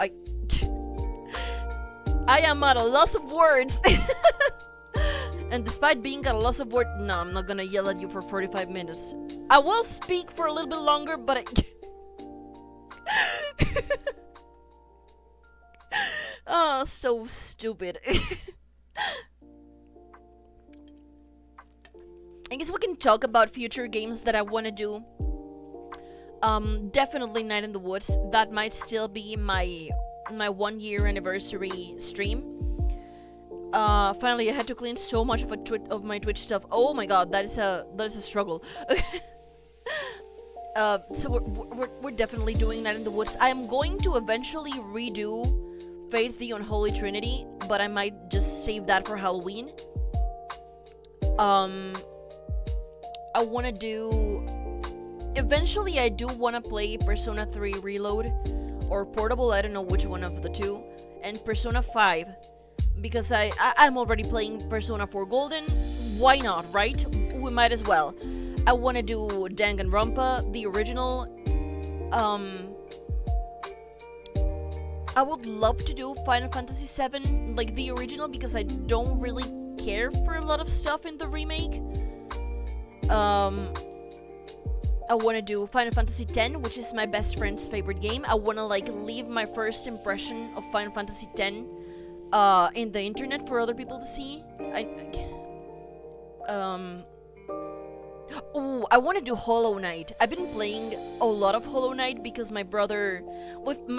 I am at a loss of words. And despite being at a loss of words, no, I'm not gonna yell at you for 45 minutes. I will speak for a little bit longer, but oh, so stupid. I guess we can talk about future games that I want to do. Definitely Night in the Woods. That might still be my 1 year anniversary stream. Finally, I had to clean so much of my Twitch stuff. Oh my god, that is a struggle. So we're definitely doing Night in the Woods. I am going to eventually redo Faith the Unholy Trinity, but I might just save that for Halloween. I want to do... Eventually, I do want to play Persona 3 Reload, or Portable, I don't know which one of the two, and Persona 5, because I'm already playing Persona 4 Golden. Why not, right? We might as well. I want to do Danganronpa, the original. I would love to do Final Fantasy VII, like the original, because I don't really care for a lot of stuff in the remake. I want to do Final Fantasy X, which is my best friend's favorite game. I want to, like, leave my first impression of Final Fantasy X in the internet for other people to see. Oh, I want to do Hollow Knight. I've been playing a lot of Hollow Knight because my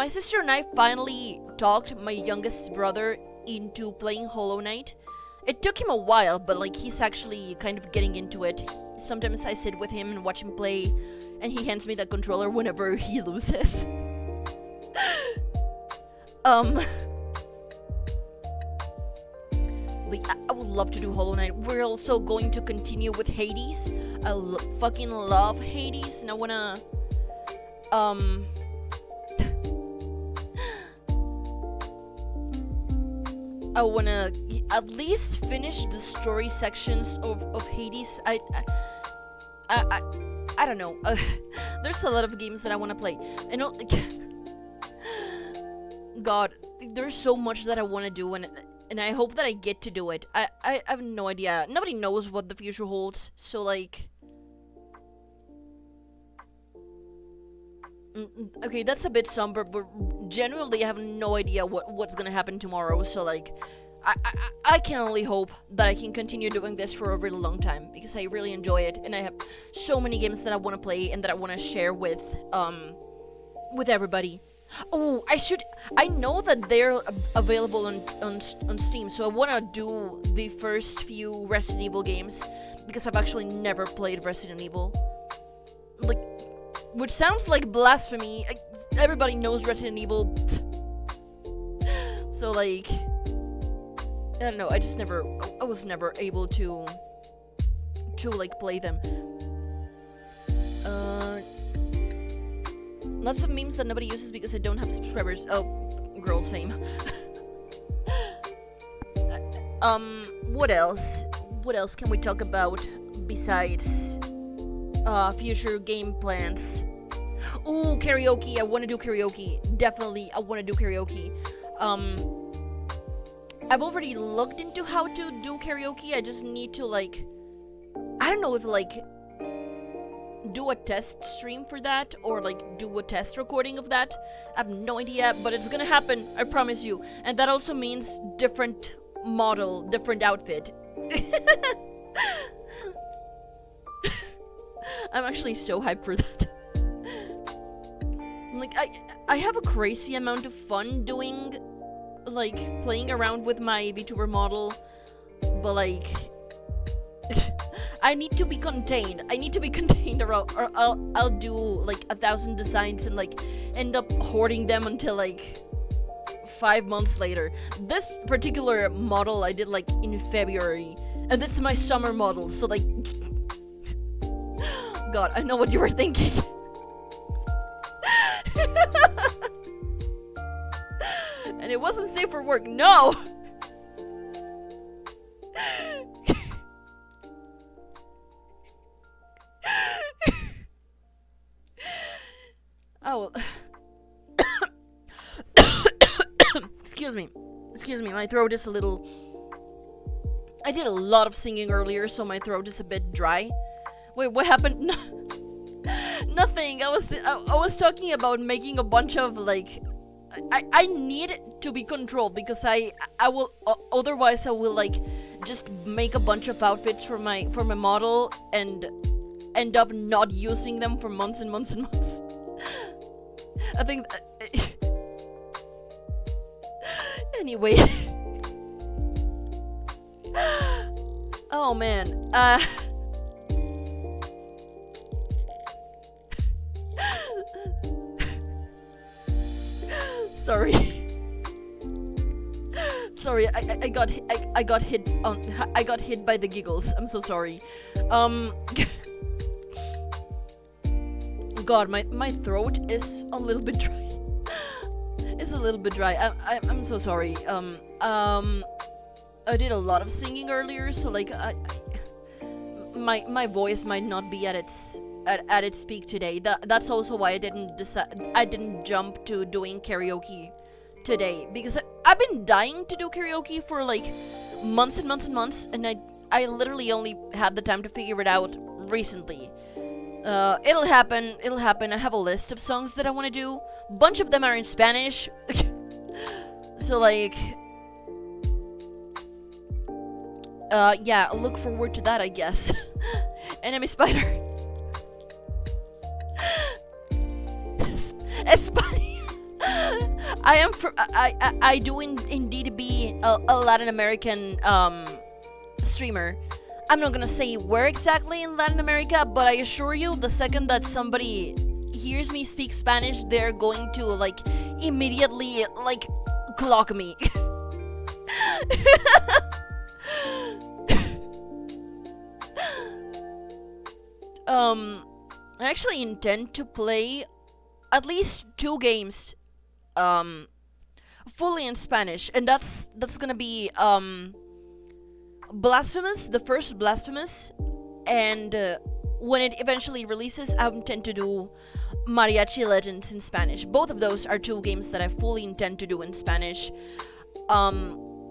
sister and I finally talked my youngest brother into playing Hollow Knight. It took him a while, but, like, he's actually kind of getting into it. Sometimes I sit with him and watch him play, and he hands me the controller whenever he loses. Like, I would love to do Hollow Knight. We're also going to continue with Hades. I fucking love Hades, and I wanna... I wanna at least finish the story sections of Hades. I don't know. There's a lot of games that I wanna play. I know, like, God, there's so much that I wanna do, and I hope that I get to do it. I have no idea. Nobody knows what the future holds, so, like... Okay, that's a bit somber, but genuinely I have no idea what's gonna happen tomorrow, so, like, I can only hope that I can continue doing this for a really long time, because I really enjoy it, and I have so many games that I want to play and that I want to share with everybody. Oh, I know that they're available on Steam, so I want to do the first few Resident Evil games, because I've actually never played Resident Evil. Like, which sounds like blasphemy. Everybody knows Resident Evil. So, like, I don't know, I was never able to like, play them. Lots of memes that nobody uses because I don't have subscribers. Oh, girl, same. What else? What else can we talk about besides future game plans? Ooh, karaoke. I want to do karaoke. Definitely, I want to do karaoke. I've already looked into how to do karaoke. I just need to like, I don't know if like do a test stream for that or like do a test recording of that. I have no idea, but it's gonna happen, I promise you. And that also means different model, different outfit. I'm actually so hyped for that. Like I have a crazy amount of fun doing like playing around with my VTuber model, but like I need to be contained. I need to be contained, or I'll do like 1,000 designs and like end up hoarding them until like 5 months later. This particular model I did like in February, and that's my summer model. So like, God, I know what you were thinking. And it wasn't safe for work. No. Oh. Excuse me, my throat is a little... I did a lot of singing earlier, so my throat is a bit dry. Wait, what happened? Nothing. I was talking about making a bunch of like... I need to be controlled because I will otherwise I will like just make a bunch of outfits for my model and end up not using them for months and months and months. I think anyway. Oh man. Sorry. Sorry, I got hit by the giggles. I'm so sorry. God, my throat is a little bit dry. It's a little bit dry. I'm so sorry. I did a lot of singing earlier, so like my voice might not be at its peak today. That's also why I didn't jump to doing karaoke today, because I've been dying to do karaoke for like months and months and months, and I literally only had the time to figure it out recently. It'll happen. I have a list of songs that I want to do. A bunch of them are in Spanish. So like, yeah, look forward to that, I guess. Enemy spider. It's funny. I do indeed be a Latin American streamer. I'm not gonna say where exactly in Latin America, but I assure you, the second that somebody hears me speak Spanish, they're going to like immediately like clock me. I actually intend to play at least 2 games fully in Spanish, and that's gonna be Blasphemous, the first Blasphemous, and when it eventually releases, I intend to do Mariachi Legends in Spanish. Both of those are 2 games that I fully intend to do in Spanish,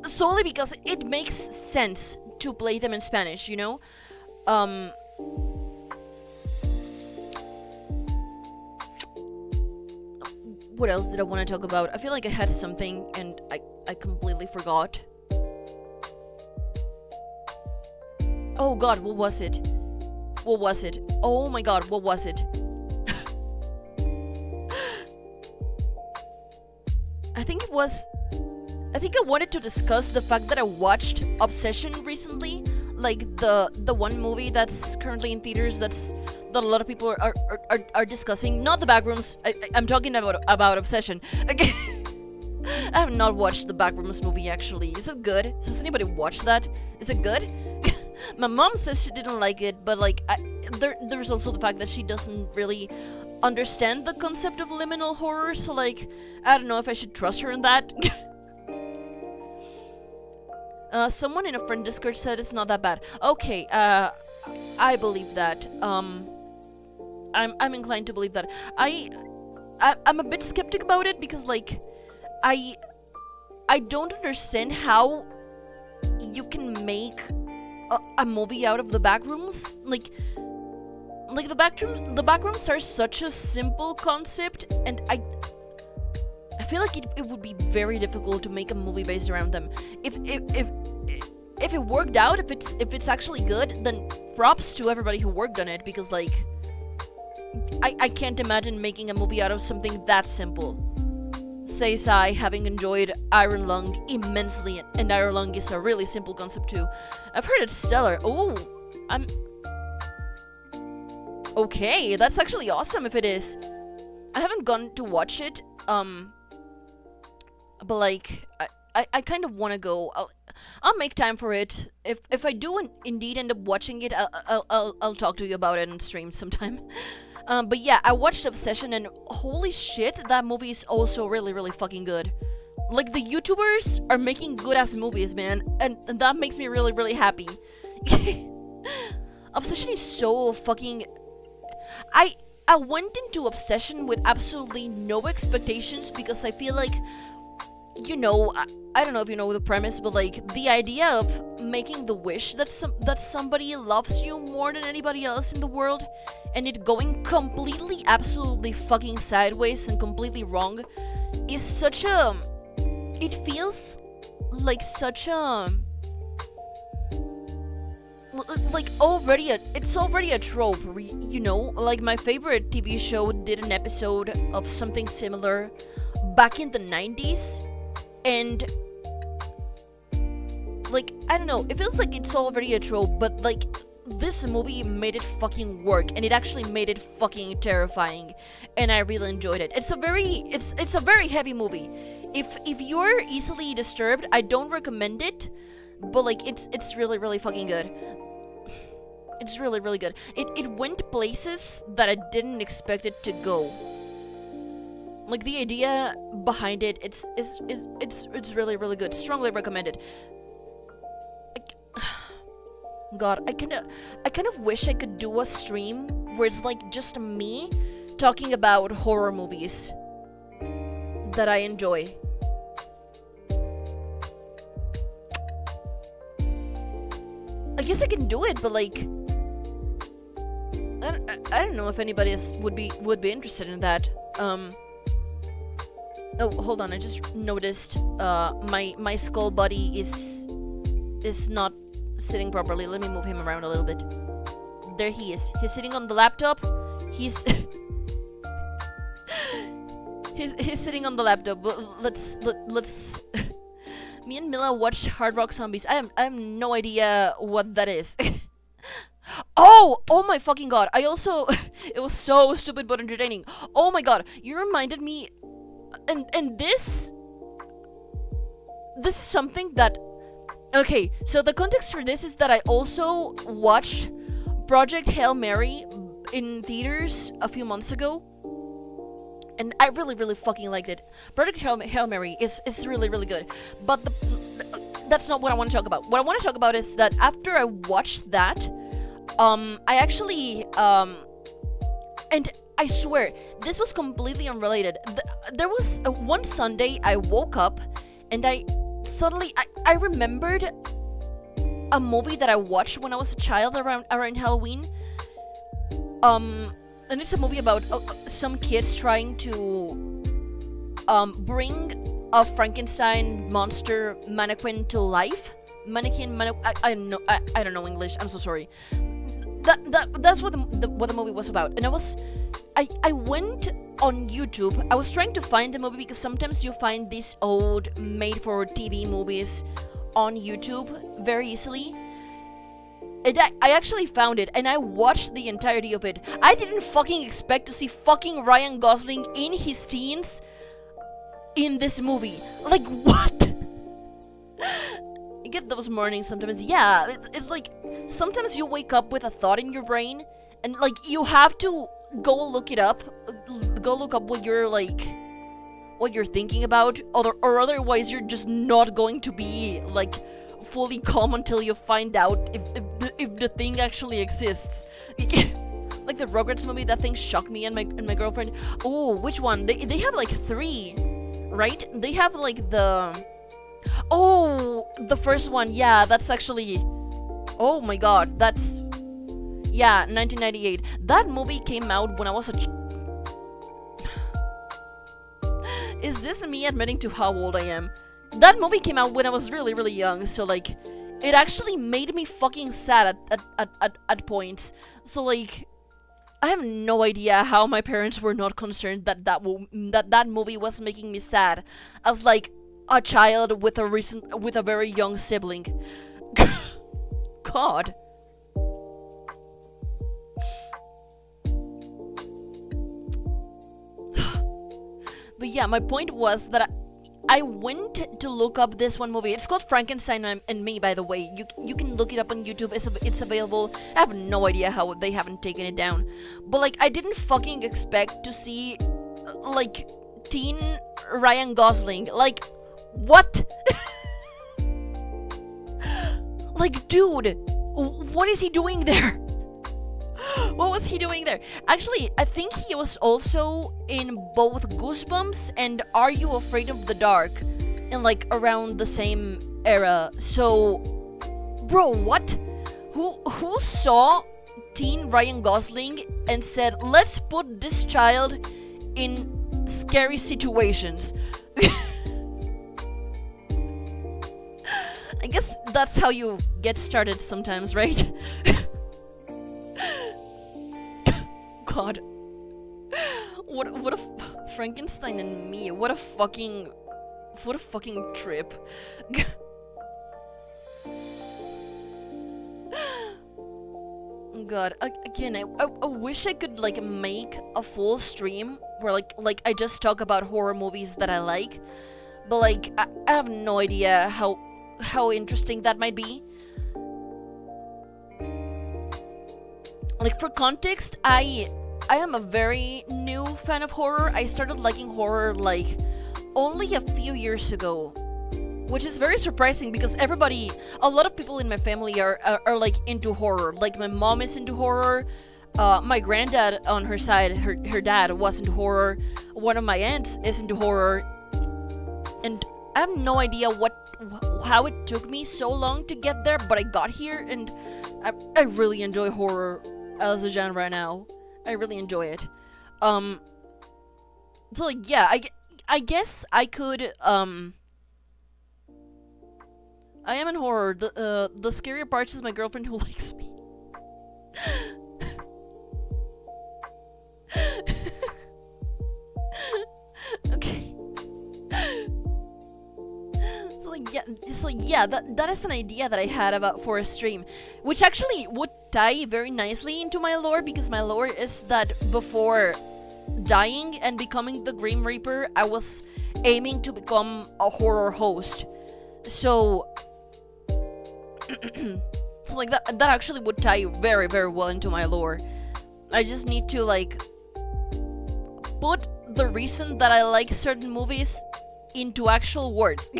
solely because it makes sense to play them in Spanish, you know? What else did I want to talk about? I feel like I had something and I completely forgot. Oh god, what was it? What was it? Oh my god, what was it? I think I wanted to discuss the fact that I watched Obsession recently, like the one movie that's currently in theaters that a lot of people are discussing. Not the Backrooms. I'm talking about Obsession. Okay. I have not watched the Backrooms movie actually. Is it good? Has anybody watched that? Is it good? My mom says she didn't like it, but like there's also the fact that she doesn't really understand the concept of liminal horror, so like I don't know if I should trust her in that. Someone in a friend Discord said it's not that bad. Okay, I believe that. I'm inclined to believe that. I'm a bit skeptic about it because like I I don't understand how you can make a movie out of the backrooms. Like the backrooms are such a simple concept, and I feel like it would be very difficult to make a movie based around them. If it worked out, if it's actually good, then props to everybody who worked on it, because like I can't imagine making a movie out of something that simple. Says I, having enjoyed Iron Lung immensely, and Iron Lung is a really simple concept too. I've heard it's stellar. Oh, I'm okay. That's actually awesome if it is. I haven't gone to watch it, but like I kind of want to go. I'll make time for it. If I do indeed end up watching it, I'll talk to you about it on stream sometime. But yeah, I watched Obsession, and holy shit, that movie is also really, really fucking good. Like, the YouTubers are making good-ass movies, man, and that makes me really, really happy. Obsession is so fucking... I went into Obsession with absolutely no expectations, because I feel like, you know, I don't know if you know the premise, but like, the idea of making the wish that somebody loves you more than anybody else in the world, and it going completely, absolutely fucking sideways and completely wrong, is such a... It feels like such a... Like, it's already a trope, you know? Like, my favorite TV show did an episode of something similar back in the 90s, and... Like, I don't know, it feels like it's already a trope, but like, this movie made it fucking work, and it actually made it fucking terrifying, and I really enjoyed it. It's a very heavy movie. If you're easily disturbed, I don't recommend it, but like, it's really, really fucking good. It's really, really good. It went places that I didn't expect it to go. Like, the idea behind it, it's really, really good. Strongly recommended. God, I kind of wish I could do a stream where it's like just me talking about horror movies that I enjoy. I guess I can do it, but like, I don't know if anybody else would be interested in that. Oh, hold on, I just noticed my skull buddy is not sitting properly. Let me move him around a little bit. There he is. He's sitting on the laptop. He's he's sitting on the laptop. Let's Me and Mila watched Hard Rock Zombies. I have no idea what that is. Oh my fucking god. I also it was so stupid but entertaining. Oh my god. You reminded me, and this is something that... Okay, so the context for this is that I also watched Project Hail Mary in theaters a few months ago, and I really, really fucking liked it. Project Hail Mary is really, really good, but that's not what I want to talk about. What I want to talk about is that after I watched that, I actually, and I swear, this was completely unrelated. There was one Sunday I woke up, and suddenly, I remembered a movie that I watched when I was a child around Halloween. And it's a movie about some kids trying to bring a Frankenstein monster mannequin to life. I don't know English. I'm so sorry. That's what the movie was about. And I went on YouTube. I was trying to find the movie, because sometimes you find these old made-for-TV movies on YouTube very easily. And I actually found it, and I watched the entirety of it. I didn't fucking expect to see fucking Ryan Gosling in his teens in this movie. Like, what? I get those mornings sometimes. Yeah, it's like, sometimes you wake up with a thought in your brain, and like, you have to go look up what you're thinking about, or otherwise you're just not going to be like fully calm until you find out if the thing actually exists. Like the Rugrats movie, that thing shocked me and my girlfriend. Oh, which one? They have like 3, right? They have like the Oh, the first one. Yeah, that's actually. Oh my god, that's. Yeah, 1998. That movie came out when I was a. Is this me admitting to how old I am? That movie came out when I was really, really young, so like. It actually made me fucking sad at points. So like. I have no idea how my parents were not concerned that that movie was making me sad, as like a child with a very young sibling. God. But yeah, my point was that I went to look up this one movie. It's called Frankenstein and Me, by the way. You can look it up on YouTube. It's available. I have no idea how they haven't taken it down. But like, I didn't fucking expect to see like teen Ryan Gosling. Like, what? Like, dude, what is he doing there? What was he doing there? Actually, I think he was also in both Goosebumps and Are You Afraid of the Dark, in like around the same era. So, bro, what? Who saw teen Ryan Gosling and said, "Let's put this child in scary situations"? I guess that's how you get started sometimes, right? God. What a Frankenstein and Me. What a fucking trip. God, again, I wish I could like make a full stream where like I just talk about horror movies that I like, but like I have no idea how interesting that might be. Like, for context, I am a very new fan of horror. I started liking horror like only a few years ago, which is very surprising because a lot of people in my family are like into horror. Like, my mom is into horror. My granddad on her side, her dad was into horror. One of my aunts is into horror, and I have no idea how it took me so long to get there, but I got here, and I really enjoy horror as a genre now. I really enjoy it. So like, yeah, I guess I could I am in horror. The scarier parts is my girlfriend who likes me. Okay. So yeah, that is an idea that I had about for a stream, which actually would tie very nicely into my lore, because my lore is that before dying and becoming the Grim Reaper, I was aiming to become a horror host. So so like that actually would tie very, very well into my lore. I just need to like put the reason that I like certain movies into actual words.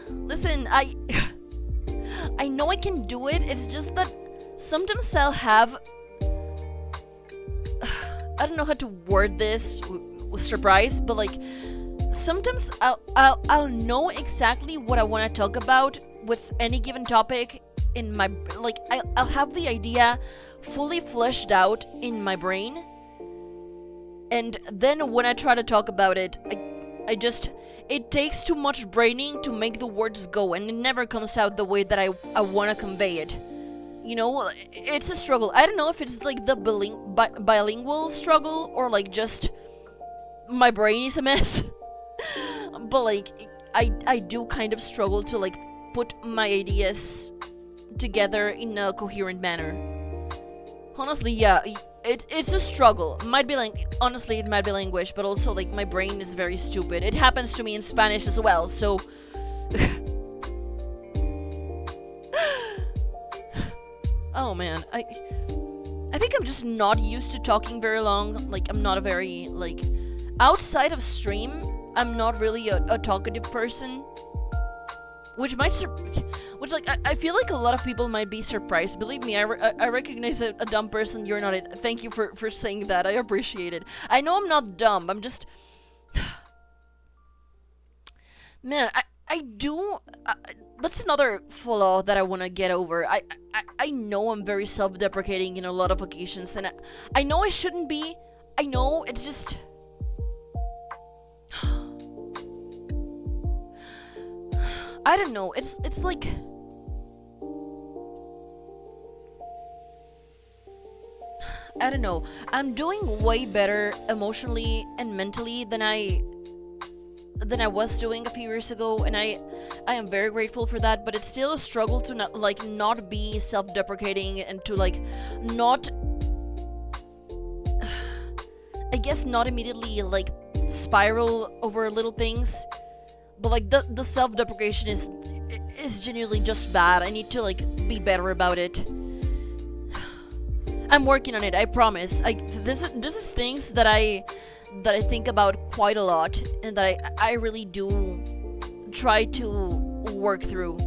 Listen, I know I can do it. It's just that sometimes I'll have I don't know how to word this with surprise, but like sometimes I'll know exactly what I want to talk about with any given topic in my like I'll have the idea fully fleshed out in my brain, and then when I try to talk about it, it takes too much braining to make the words go, and it never comes out the way that I want to convey it. You know, it's a struggle. I don't know if it's like the bilingual struggle or like just my brain is a mess. But like I do kind of struggle to like put my ideas together in a coherent manner. Honestly, yeah, it's a struggle. Honestly, it might be language, but also like my brain is very stupid. It happens to me in Spanish as well, so oh man, I think I'm just not used to talking very long. Like, I'm not a very like outside of stream, I'm not really a talkative person, which I feel like a lot of people might be surprised. Believe me, I recognize a dumb person. You're not it. Thank you for saying that. I appreciate it. I know I'm not dumb. I'm just Man, I do. That's another flaw that I want to get over. I know I'm very self-deprecating in a lot of occasions, and I know I shouldn't be. I know it's just. I don't know. It's like I don't know. I'm doing way better emotionally and mentally than I was doing a few years ago, and I am very grateful for that. But it's still a struggle to not be self-deprecating and to not, I guess, not immediately spiral over little things. But the self-deprecation is genuinely just bad. I need to be better about it. I'm working on it. I promise. This is things that I think about quite a lot, and that I really do try to work through,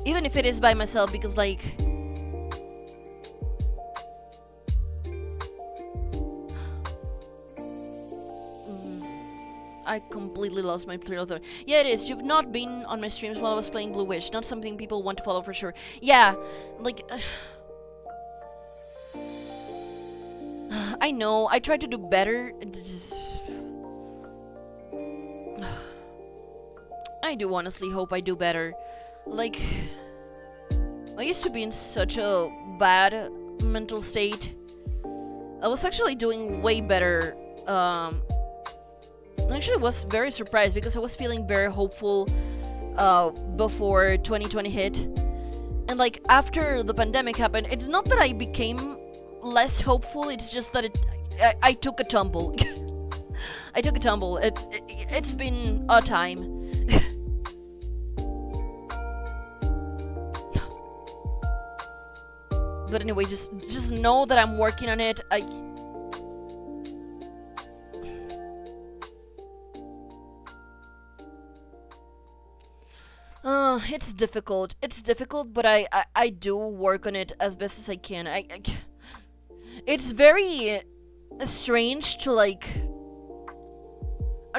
even if it is by myself, because I completely lost my trail of thought. Yeah, it is. You've not been on my streams while I was playing Blue Wish. Not something people want to follow for sure. Yeah, I know. I try to do better. I do honestly hope I do better. Like, I used to be in such a bad mental state. I was actually doing way better. I actually was very surprised because I was feeling very hopeful before 2020 hit. And after the pandemic happened, it's not that I became less hopeful, it's just that I took a tumble. I took a tumble. It's been a time. But anyway, just know that I'm working on it. It's difficult. It's difficult, but I do work on it as best as I can. It's very strange to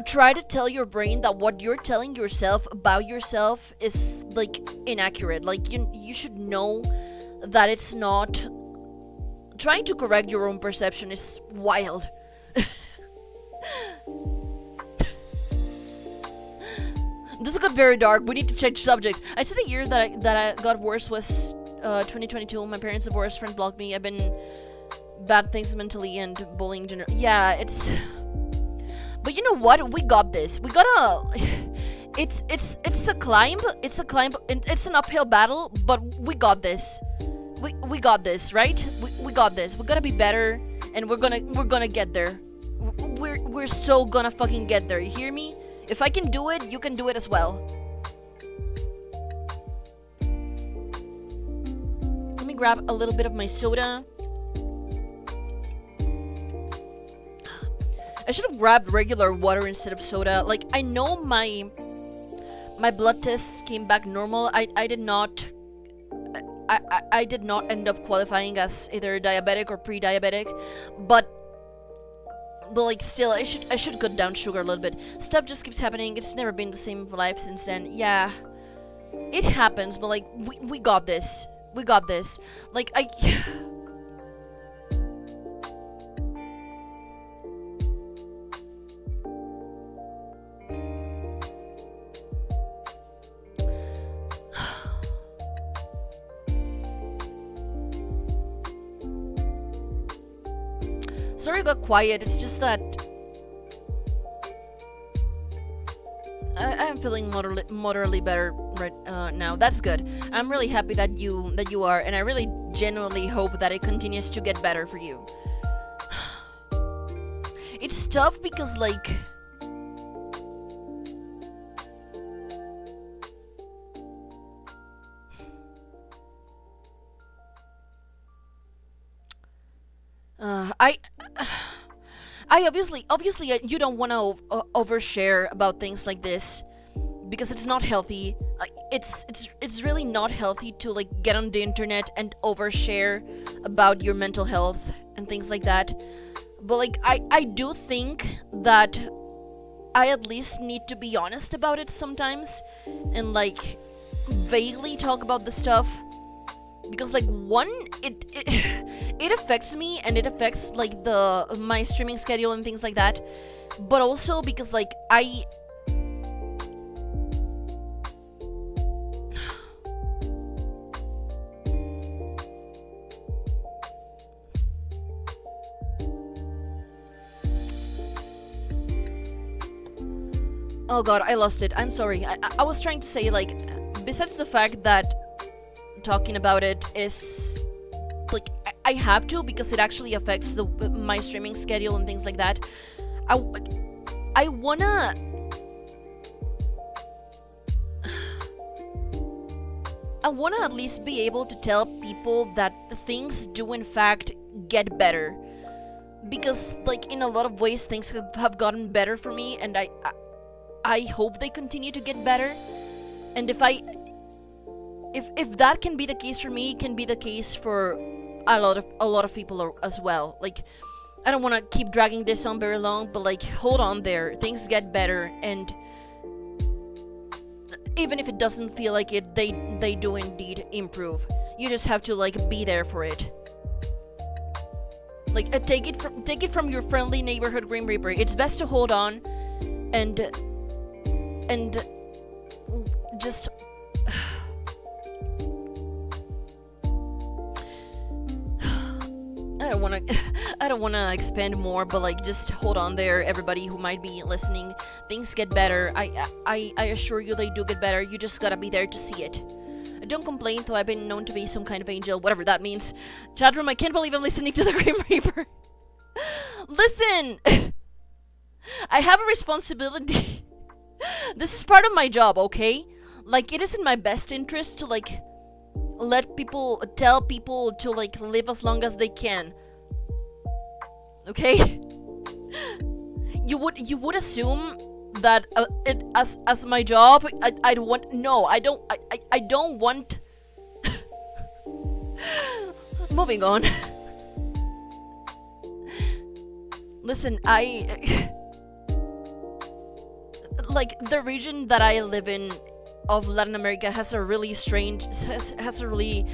try to tell your brain that what you're telling yourself about yourself is inaccurate. You should know that it's not. Trying to correct your own perception is wild. This got very dark. We need to change subjects. I said the year that I got worse was 2022. My parents divorced, friend blocked me. I've been bad things mentally and bullying. Yeah, it's. But you know what? We got this. We gotta. It's a climb. It's a climb. It's an uphill battle, but we got this. We got this, right? We got this. We gotta be better, and we're gonna get there. We're so gonna fucking get there. You hear me? If I can do it, you can do it as well. Let me grab a little bit of my soda. I should have grabbed regular water instead of soda. I know my blood tests came back normal. I did not end up qualifying as either diabetic or pre-diabetic, but still, I should cut down sugar a little bit. Stuff just keeps happening. It's never been the same life since then. Yeah, it happens, but we got this. We got this. Sorry I got quiet, it's just that I'm feeling moderately better right now. That's good. I'm really happy that you are, and I really genuinely hope that it continues to get better for you. It's tough because I obviously you don't want to overshare about things like this because it's not healthy. It's really not healthy to get on the internet and overshare about your mental health and things like that. But I do think that I at least need to be honest about it sometimes, and like vaguely talk about the stuff, because like one, it affects me, and it affects like the my streaming schedule and things like that, but also because like oh god, I lost it. I'm sorry. I was trying to say, like, besides the fact that talking about it is like I have to, because it actually affects my streaming schedule and things like that. I wanna at least be able to tell people that things do in fact get better, because like in a lot of ways things have gotten better for me, and I hope they continue to get better. And if that can be the case for me, it can be the case for a lot of people as well. Like, I don't want to keep dragging this on very long, but like, hold on there, things get better, and even if it doesn't feel like it, they do indeed improve. You just have to like be there for it. Like, take it from your friendly neighborhood Grim Reaper. It's best to hold on, and just I don't wanna expand more, but like, just hold on there, everybody who might be listening. Things get better. I assure you they do get better. You just gotta be there to see it. Don't complain, though I've been known to be some kind of angel, whatever that means. Chatroom, I can't believe I'm listening to the Grim Reaper. Listen! I have a responsibility. This is part of my job, okay? Like, it is in my best interest to like tell people to like live as long as they can. Okay? You would assume that it as my job, I'd want. No, I don't. I don't want. Moving on. Listen, like, the region that I live in of Latin America has a really strange, has a really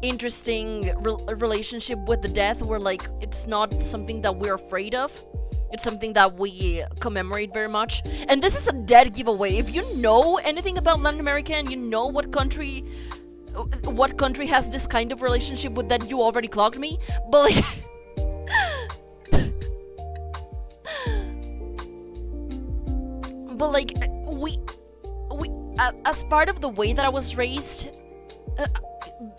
interesting relationship with the death, where like it's not something that we're afraid of. It's something that we commemorate very much. And this is a dead giveaway. If you know anything about Latin America and you know what country has this kind of relationship with that, you already clogged me. But like but like we as part of the way that I was raised,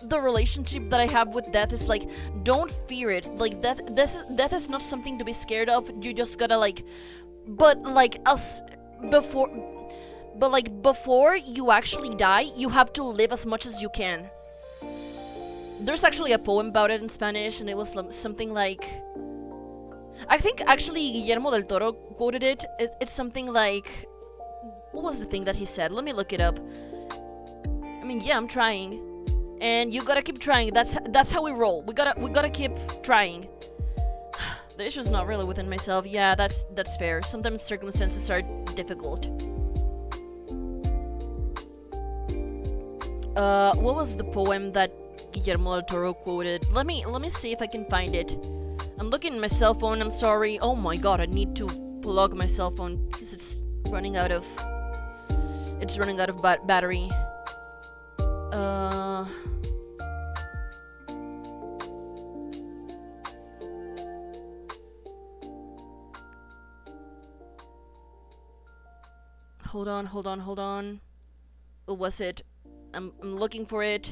the relationship that I have with death is like, don't fear it. Like, death is not something to be scared of. You just gotta like, but like before you actually die, you have to live as much as you can. There's actually a poem about it in Spanish, and it was something like, I think actually Guillermo del Toro quoted it. It's something like, what was the thing that he said? Let me look it up. I mean, yeah, I'm trying. And you gotta keep trying. That's how we roll. We gotta keep trying. The issue's not really within myself. Yeah, that's fair. Sometimes circumstances are difficult. What was the poem that Guillermo del Toro quoted? Let me see if I can find it. I'm looking at my cell phone. I'm sorry. Oh my god, I need to plug my cell phone because it's running out of battery. Hold on. What was it? I'm looking for it.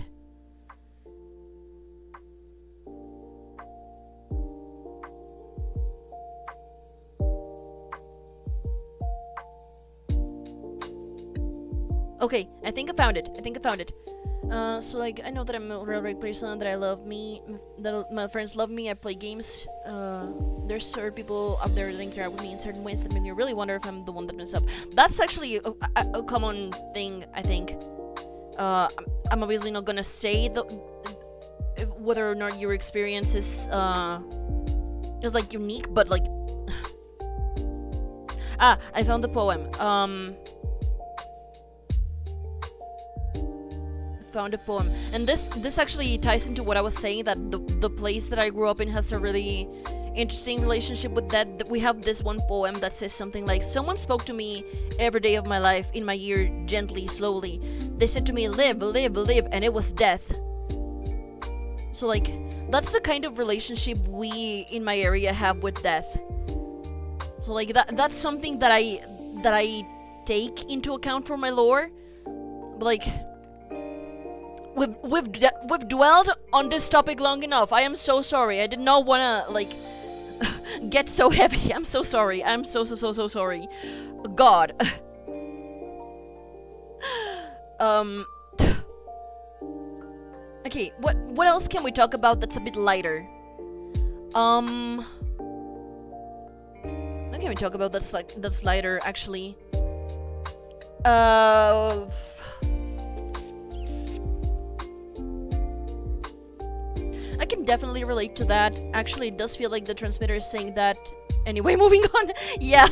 Okay, I think I found it. So like, I know that I'm a real great person, that that my friends love me, I play games. There's certain people out there that interact with me in certain ways that make me really wonder if I'm the one that messed up. That's actually a common thing, I think. I'm obviously not gonna say whether or not your experience is like unique, but like, I found the poem. Found a poem, and this actually ties into what I was saying, that the place that I grew up in has a really interesting relationship with that. We have this one poem that says something like, "Someone spoke to me every day of my life in my ear, gently, slowly. They said to me, live, live, live, and it was death." So like, that's the kind of relationship we in my area have with death. So like that's something that I take into account for my lore. But like, we've dwelled on this topic long enough. I am so sorry. I did not wanna like get so heavy. I'm so sorry. I'm so sorry. God. Okay, what else can we talk about that's a bit lighter? What can we talk about that's lighter actually? I can definitely relate to that. Actually, it does feel like the transmitter is saying that. Anyway, moving on. Yeah.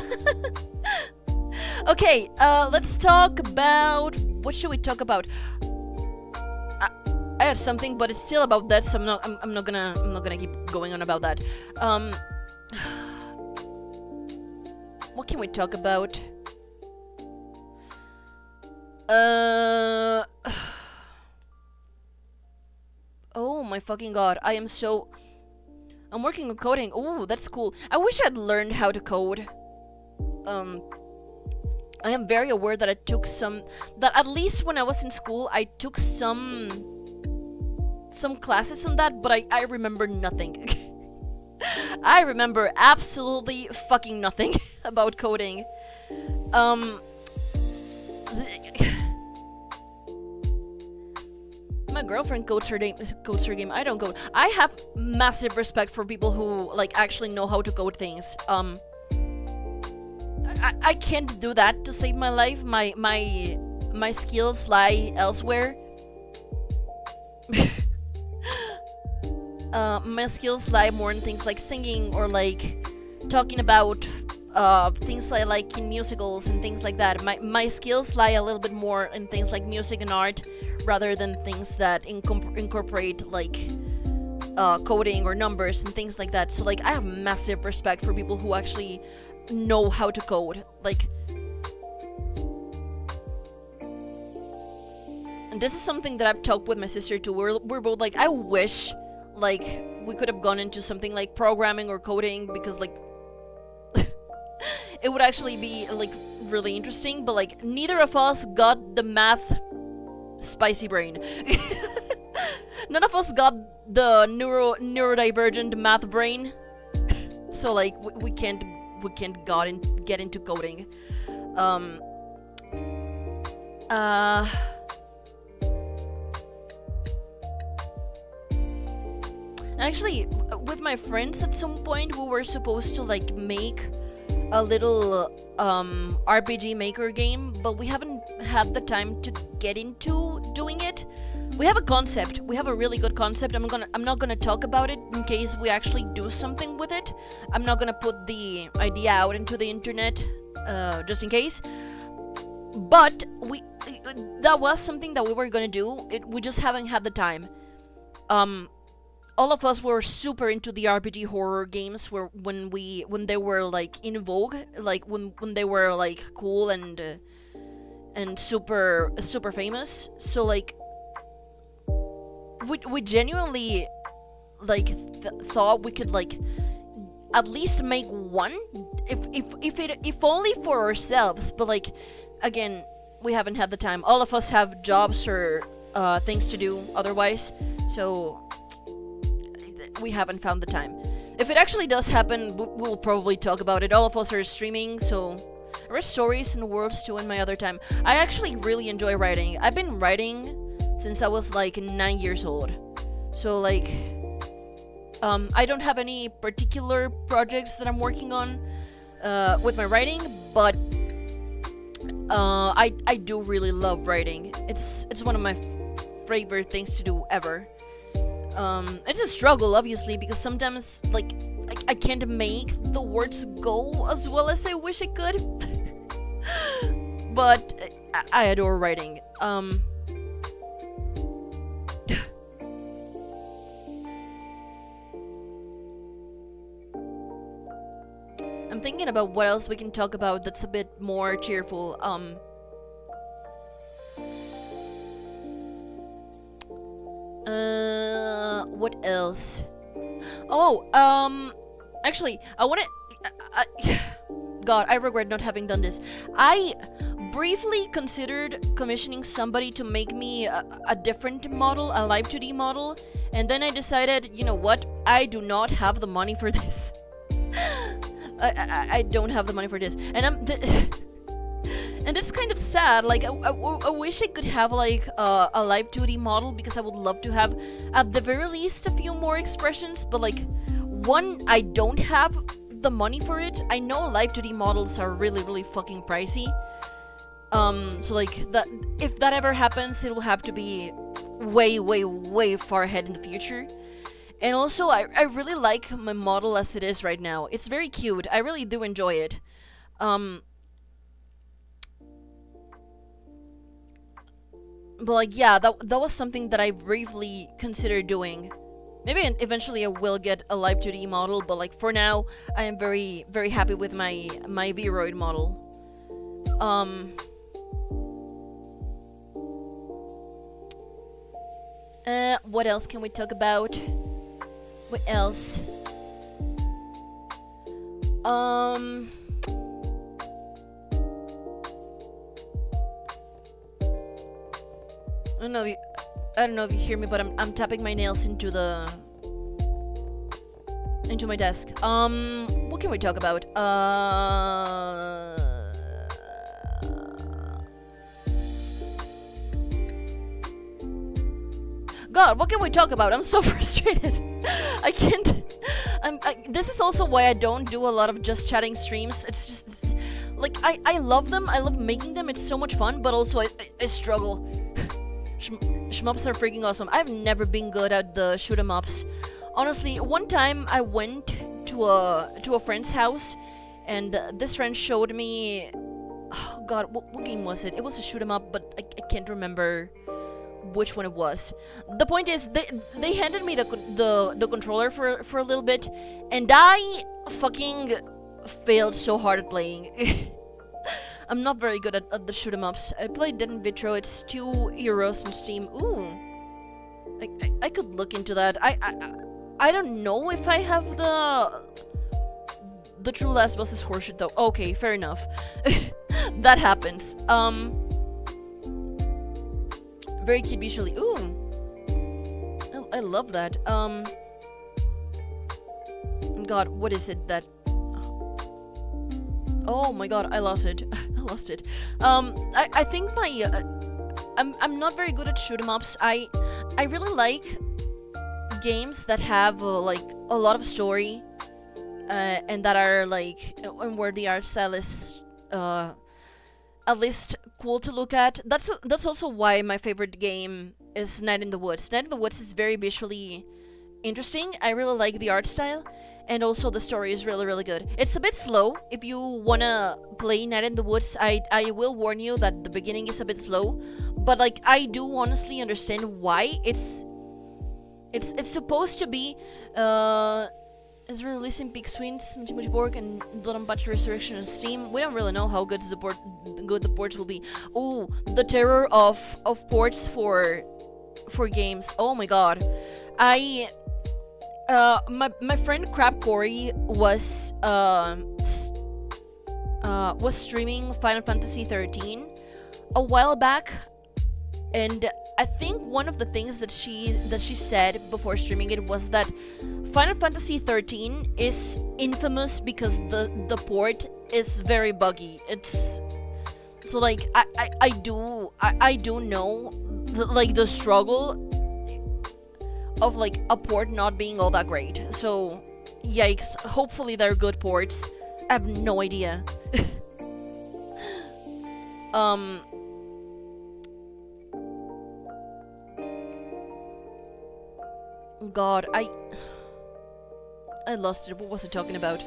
Okay, let's talk about... What should we talk about? I had something, but it's still about that, so I'm not gonna keep going on about that. What can we talk about? Oh my fucking god, I'm working on coding. Ooh, that's cool. I wish I'd learned how to code. I am very aware that that at least when I was in school, I took some classes on that, but I remember nothing. I remember absolutely fucking nothing about coding. My girlfriend codes her game. I don't code. I have massive respect for people who like actually know how to code things. I can't do that to save my life. My skills lie elsewhere. My skills lie more in things like singing or like talking about things I like in musicals and things like that. My skills lie a little bit more in things like music and art, rather than things that incorporate like coding or numbers and things like that. So like, I have massive respect for people who actually know how to code. Like, and this is something that I've talked with my sister too. We're both like, I wish like we could have gone into something like programming or coding, because like it would actually be like really interesting, but like neither of us got the math spicy brain. None of us got the neurodivergent math brain. So like we can't get into coding. Actually, with my friends at some point we were supposed to like make a little RPG maker game, but we haven't had the time to get into doing it. We have a concept. We have a really good concept. I'm not gonna talk about it in case we actually do something with it. I'm not gonna put the idea out into the internet, just in case. But that was something that we were gonna do. We just haven't had the time. All of us were super into the RPG horror games when they were like in vogue, like when they were like cool and super famous. So like we genuinely like thought we could like at least make one, if only for ourselves. But like, again, we haven't had the time. All of us have jobs or things to do otherwise, so we haven't found the time. If it actually does happen, we'll probably talk about it. All of us are streaming, so there are stories and worlds too in my other time. I actually really enjoy writing. I've been writing since I was like 9 years old. So like, I don't have any particular projects that I'm working on with my writing, but I do really love writing. It's one of my favorite things to do ever. It's a struggle, obviously, because sometimes like I can't make the words go as well as I wish I could. But I adore writing. I'm thinking about what else we can talk about that's a bit more cheerful. What else? Oh, actually, I wanna. God, I regret not having done this. I briefly considered commissioning somebody to make me a different model, a Live 2D model, and then I decided, you know what? I do not have the money for this. I don't have the money for this, and and it's kind of sad. Like I wish I could have like a Live 2D model, because I would love to have at the very least a few more expressions. But like, one, I don't have the money for it. I know Live 2D models are really fucking pricey. So like that, if that ever happens, it will have to be way far ahead in the future. And also, I really like my model as it is right now. It's very cute. I really do enjoy it. But like, yeah, that was something that I briefly considered doing. Maybe eventually I will get a Live 2D model, but like for now, I am very happy with my VOD model. What else can we talk about? What else? I don't know if you hear me, but I'm tapping my nails into my desk. What can we talk about? God, what can we talk about? I'm so frustrated. I can't. This is also why I don't do a lot of just chatting streams. It's just like I love them. I love making them. It's so much fun, but also I struggle. Shmups are freaking awesome. I've never been good at the shoot 'em ups. Honestly, one time I went to a friend's house, and this friend showed me. Oh God, what game was it? It was a shoot 'em up, but I can't remember which one it was. The point is, they handed me the controller for a little bit, and I fucking failed so hard at playing. I'm not very good at the shoot 'em ups. I played Dead in Vitro. It's €2 on Steam. Ooh, I could look into that. I don't know if I have the True Last Boss is horseshit though. Okay, fair enough. That happens. Very cute visually. Ooh, I love that. God, what is it that? Oh my God, I lost it. I lost it. I think my I'm not very good at shoot 'em ups. I really like games that have like a lot of story, and that are like, and where the art style is at least cool to look at. That's also why my favorite game is Night in the Woods. Night in the Woods is very visually interesting. I really like the art style, and also the story is really good. It's a bit slow. If you wanna play Night in the Woods, I will warn you that the beginning is a bit slow, but like I do honestly understand why. It's supposed to be is releasing Big Swings, Borg, and Blood on Battle Resurrection on Steam. We don't really know how good the ports will be. Oh, the terror of ports for games. Oh my God, my friend Crab Corey was streaming Final Fantasy 13 a while back, and I think one of the things that she said before streaming it was that Final Fantasy 13 is infamous because the port is very buggy. It's so like I do know the struggle of like a port not being all that great. So yikes. Hopefully they're good ports. I have no idea. God, I lost it. What was I talking about?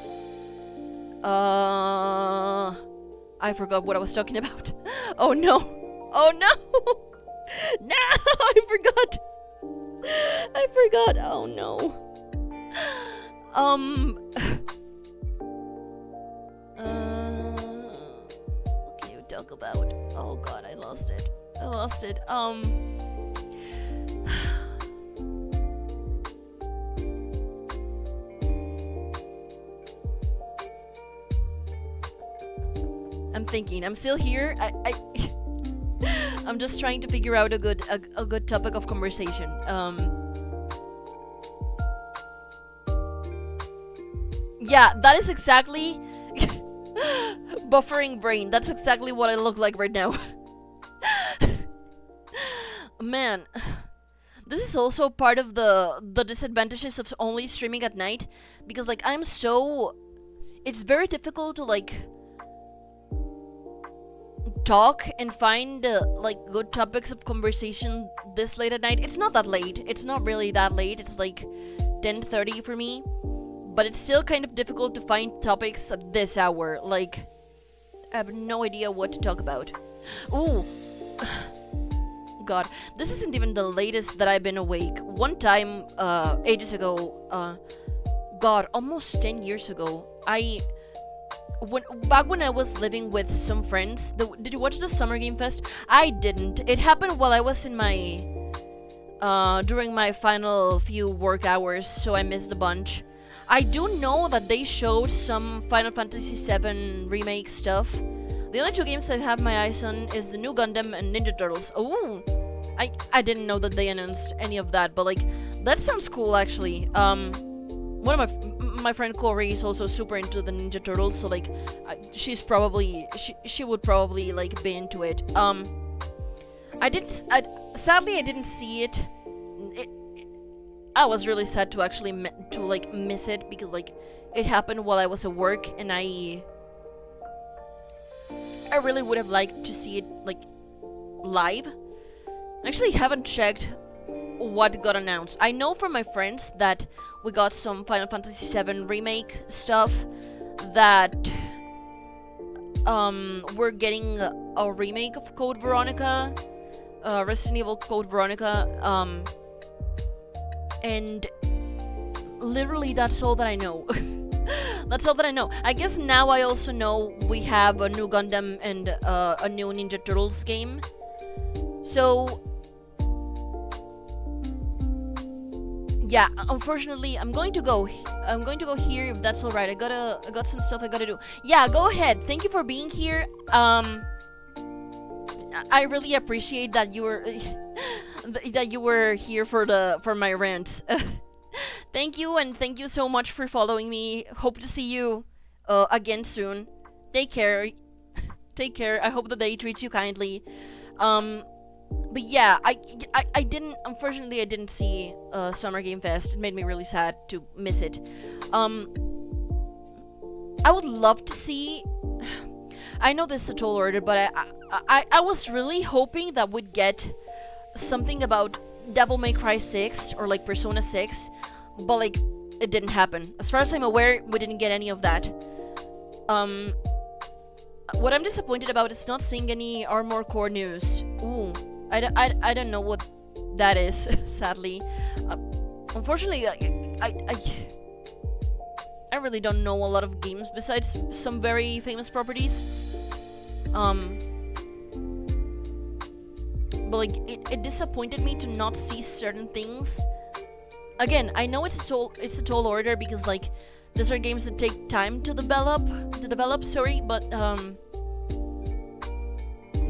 I forgot what I was talking about. Oh no! Oh no! No! I forgot! I forgot! Oh no. What can you talk about? Oh god, I lost it. I lost it. I'm thinking. I'm still here. I'm just trying to figure out a good topic of conversation. Yeah, that is exactly buffering brain. That's exactly what I look like right now. Man, this is also part of the disadvantages of only streaming at night, because like it's very difficult to like talk and find like good topics of conversation this late at night. It's not that late. It's not really that late. It's like 10:30 for me, but it's still kind of difficult to find topics at this hour. Like, I have no idea what to talk about. Ooh. God, this isn't even the latest that I've been awake. One time, ages ago, God, almost 10 years ago, back when I was living with some friends, did you watch the Summer Game Fest? I didn't. It happened while I was in my, during my final few work hours, so I missed a bunch. I do know that they showed some Final Fantasy VII remake stuff. The only two games I have my eyes on is the new Gundam and Ninja Turtles. Oh, I didn't know that they announced any of that, but like, that sounds cool actually. One of my friend Corey is also super into the Ninja Turtles, so like, she would probably like be into it. Sadly I didn't see it. I was really sad to actually miss it, because like it happened while I was at work, and I really would have liked to see it like live. I actually haven't checked what got announced. I know from my friends that we got some Final Fantasy VII remake stuff, that we're getting a remake of Code Veronica, Resident Evil Code Veronica, and literally that's all that I know. That's all that I know. I guess now I also know we have a new Gundam and a new Ninja Turtles game. So yeah, unfortunately, I'm going to go here if that's all right. I got some stuff I gotta do. Yeah, go ahead. Thank you for being here. I really appreciate that you were here for my rants. Thank you, and thank you so much for following me. Hope to see you again soon. Take care. Take care. I hope the day treats you kindly. But yeah, I didn't, unfortunately I didn't see Summer Game Fest. It made me really sad to miss it. I would love to see, I know this is a tall order, but I was really hoping that we'd get something about Devil May Cry 6 or like Persona 6, but like it didn't happen. As far as I'm aware, we didn't get any of that. What I'm disappointed about is not seeing any Armor Core news. Ooh, I don't know what that is, sadly. Unfortunately, I really don't know a lot of games besides some very famous properties. But like, it disappointed me to not see certain things. Again, I know it's a tall order, because like these are games that take time to develop. Sorry, but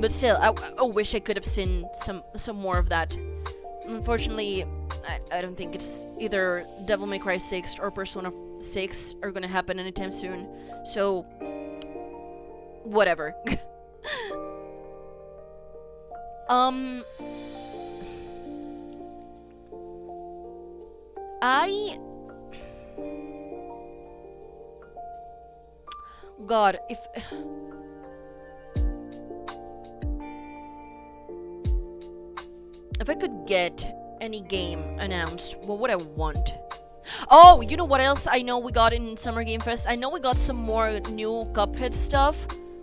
still, I wish I could have seen some more of that. Unfortunately, I don't think it's either Devil May Cry 6 or Persona 6 are gonna happen anytime soon. So, whatever. God, if I could get any game announced, what would I want? Oh, you know what else I know we got in Summer Game Fest? I know we got some more new Cuphead stuff,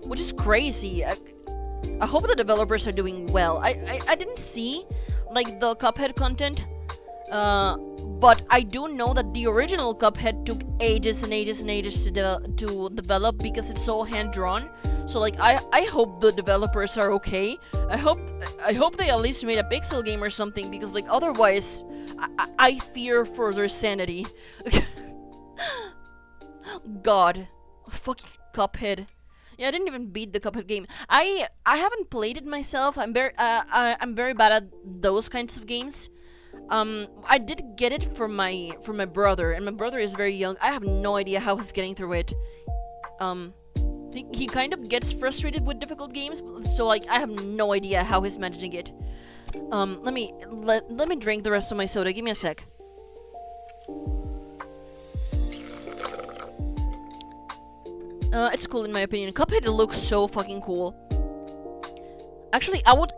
which is crazy. I hope the developers are doing well. I didn't see like the Cuphead content, but I do know that the original Cuphead took ages and ages and ages to develop because it's so hand drawn. So like I hope the developers are okay. I hope they at least made a pixel game or something, because like otherwise I fear for their sanity. God, fucking Cuphead. Yeah, I didn't even beat the Cuphead game. I haven't played it myself. I'm very bad at those kinds of games. I did get it from my brother, and my brother is very young. I have no idea how he's getting through it. He kind of gets frustrated with difficult games, so like I have no idea how he's managing it. Let me drink the rest of my soda. Give me a sec. It's cool in my opinion. Cuphead looks so fucking cool. Actually, I would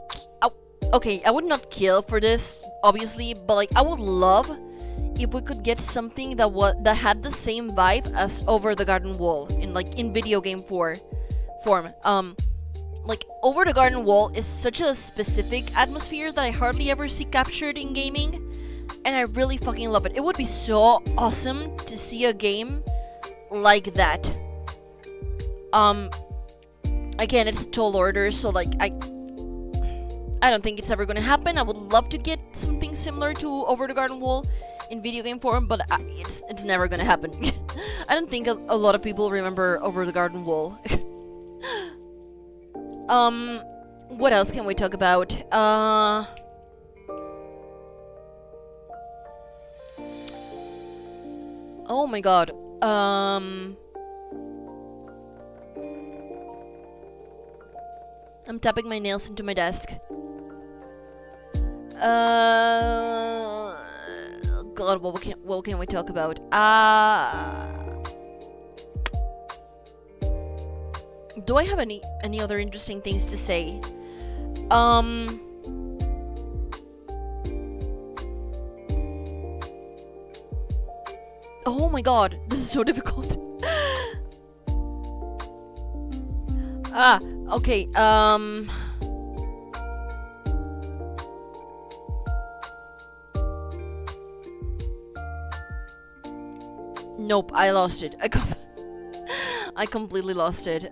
not kill for this, obviously, but like I would love if we could get something that had the same vibe as Over the Garden Wall in video game form. Like Over the Garden Wall is such a specific atmosphere that I hardly ever see captured in gaming, and I really fucking love it. It would be so awesome to see a game like that. Again, it's tall order, so like I don't think it's ever gonna happen. I would love to get something similar to Over the Garden Wall in video game form, but it's never gonna happen. I don't think a lot of people remember Over the Garden Wall. What else can we talk about? Oh my god. I'm tapping my nails into my desk. God, what can we talk about? Do I have any other interesting things to say? Oh my god, this is so difficult. Okay, nope, I lost it. I completely lost it.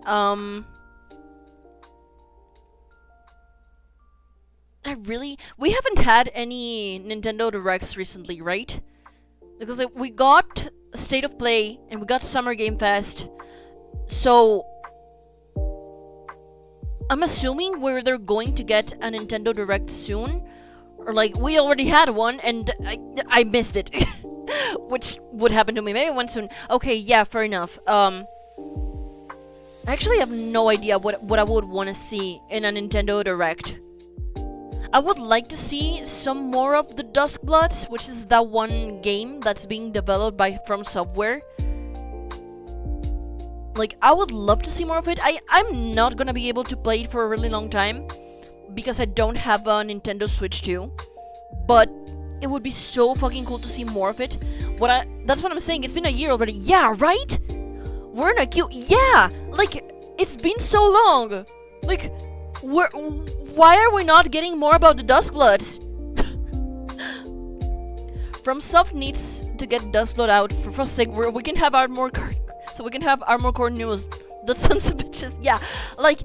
We haven't had any Nintendo Directs recently, right? Because like, we got State of Play and we got Summer Game Fest, so I'm assuming they're going to get a Nintendo Direct soon, or like we already had one and I missed it, which would happen to me. Maybe one soon. Okay, yeah, fair enough. I actually have no idea what I would want to see in a Nintendo Direct. I would like to see some more of the Duskbloods, which is that one game that's being developed by From Software. Like, I would love to see more of it. I'm not gonna be able to play it for a really long time because I don't have a Nintendo Switch 2. But it would be so fucking cool to see more of it. That's what I'm saying. It's been a year already. Yeah, right? We're in a queue. Yeah! Like, it's been so long. Like, why are we not getting more about the Duskbloods? FromSoft needs to get Duskblood out for sake. We can have Armor Core, so we can have Armor Core news. That sons of bitches. Yeah, like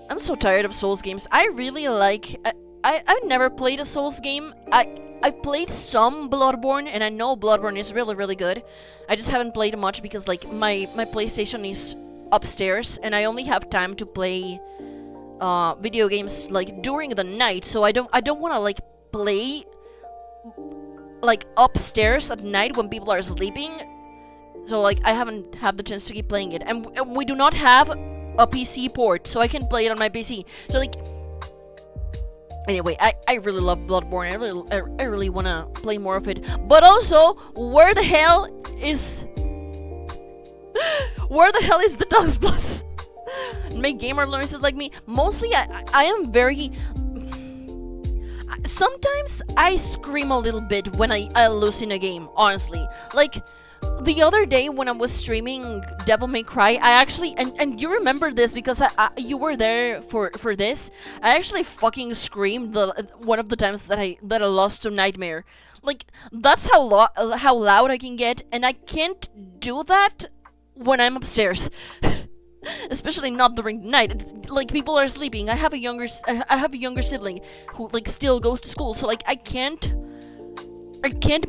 I'm so tired of Souls games. I really like. I've never played a Souls game. I played some Bloodborne, and I know Bloodborne is really, really good. I just haven't played much because like my PlayStation is upstairs, and I only have time to play video games like during the night. So I don't want to like play like upstairs at night when people are sleeping. So like I haven't had the chance to keep playing it, and we do not have a PC port, so I can play it on my PC. So like. Anyway, I really love Bloodborne. I really want to play more of it. But also, where the hell is the Duskbloods? Make gamer learners like me. Mostly, I am very. sometimes I scream a little bit when I lose in a game, honestly. Like, the other day when I was streaming Devil May Cry, I actually, and you remember this because you were there for this. I actually fucking screamed one of the times that I lost to Nightmare. Like, that's how loud I can get, and I can't do that when I'm upstairs. Especially not during the night. It's like people are sleeping. I have a younger sibling who like still goes to school, so like I can't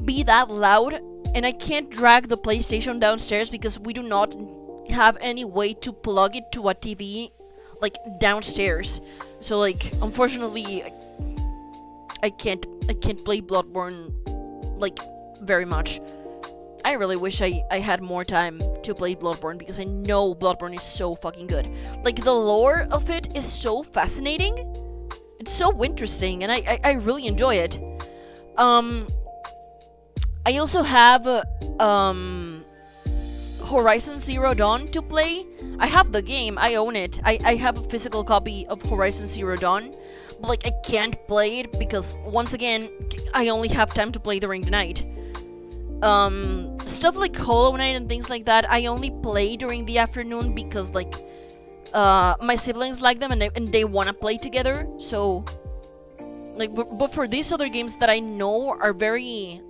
be that loud, and I can't drag the PlayStation downstairs because we do not have any way to plug it to a TV like downstairs. So like unfortunately I can't play Bloodborne like very much. I really wish I had more time to play Bloodborne because I know Bloodborne is so fucking good. Like, the lore of it is so fascinating. It's so interesting, and I really enjoy it. I also have Horizon Zero Dawn to play. I have the game, I own it. I have a physical copy of Horizon Zero Dawn, but like I can't play it because once again I only have time to play during the night. Stuff like Hollow Knight and things like that, I only play during the afternoon because like my siblings like them and they want to play together. So like, but for these other games that I know are very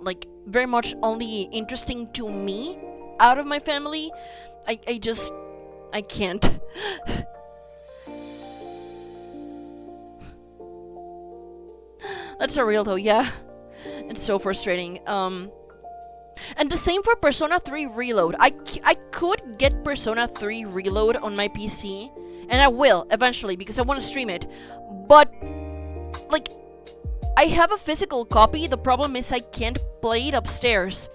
much only interesting to me out of my family, I can't. That's surreal though, yeah. It's so frustrating. And the same for Persona 3 Reload. I could get Persona 3 Reload on my PC, and I will eventually because I want to stream it. But like, I have a physical copy. The problem is I can't play it upstairs.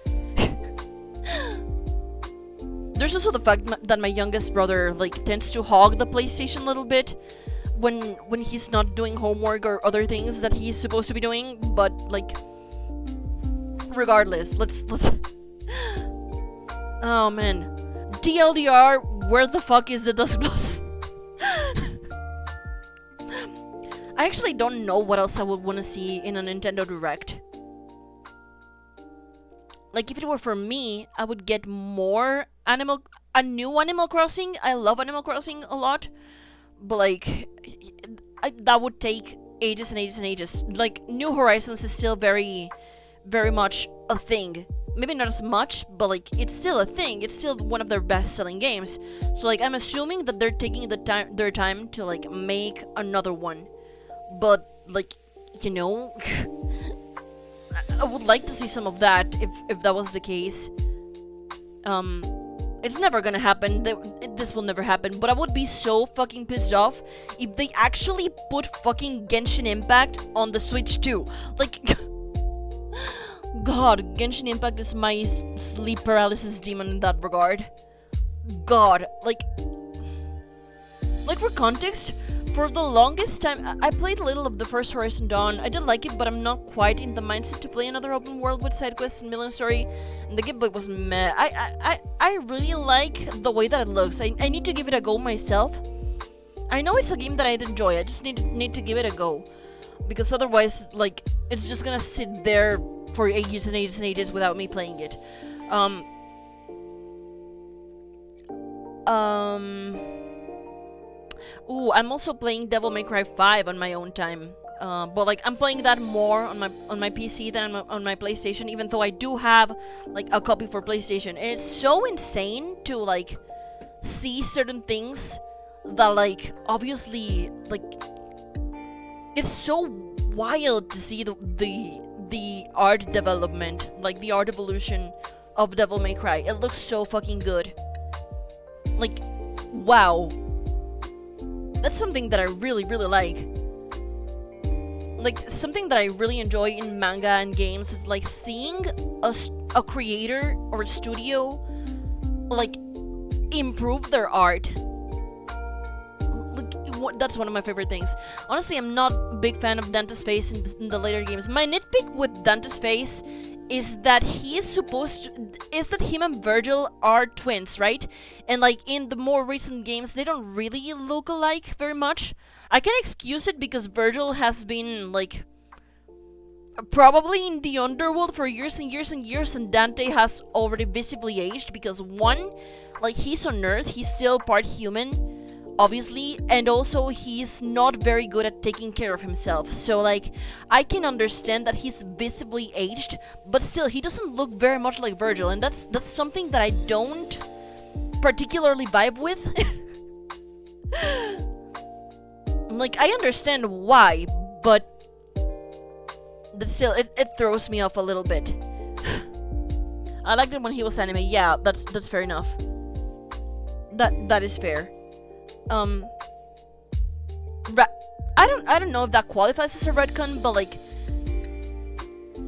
There's also the fact that my youngest brother like tends to hog the PlayStation a little bit when he's not doing homework or other things that he's supposed to be doing. But like, regardless, let's oh man, TLDR, where the fuck is the Dusk Bloods? I actually don't know what else I would want to see in a Nintendo Direct. Like, if it were for me, I would get more a new Animal Crossing. I love Animal Crossing a lot, but like that would take ages and ages and ages. Like, New Horizons is still very much a thing. Maybe not as much, but like it's still a thing. It's still one of their best-selling games. So like I'm assuming that they're taking their time to like make another one. But like, you know, I would like to see some of that if that was the case. It's never gonna happen. This will never happen. But I would be so fucking pissed off if they actually put fucking Genshin Impact on the Switch too. Like, God, Genshin Impact is my sleep paralysis demon in that regard. God, like for context, for the longest time, I played a little of the first Horizon Dawn. I did like it, but I'm not quite in the mindset to play another open world with side quests and million story. And the gameplay was meh. I really like the way that it looks. I need to give it a go myself. I know it's a game that I'd enjoy. I just need to give it a go, because otherwise, like, it's just gonna sit there for ages and ages and ages without me playing it. Ooh, I'm also playing Devil May Cry 5 on my own time. But like I'm playing that more on my PC than on my PlayStation, even though I do have like a copy for PlayStation. And it's so insane to like see certain things that like obviously like it's so wild to see the art development, like the art evolution of Devil May Cry. It looks so fucking good. Like, wow. That's something that I really, really like. Like, something that I really enjoy in manga and games is like seeing a creator or a studio like improve their art. Like, that's one of my favorite things. Honestly, I'm not a big fan of Dante's face in the later games. My nitpick with Dante's face is that him and Virgil are twins, right? And like in the more recent games, they don't really look alike very much. I can excuse it because Virgil has been like probably in the underworld for years and years and years, and Dante has already visibly aged because one, like he's on Earth, he's still part human, obviously, and also he's not very good at taking care of himself. So like I can understand that he's visibly aged, but still he doesn't look very much like Virgil, and that's something that I don't particularly vibe with. Like I understand why, but still it throws me off a little bit. I liked it when he was anime. Yeah, that's fair enough. That is fair. I don't know if that qualifies as a retcon, but like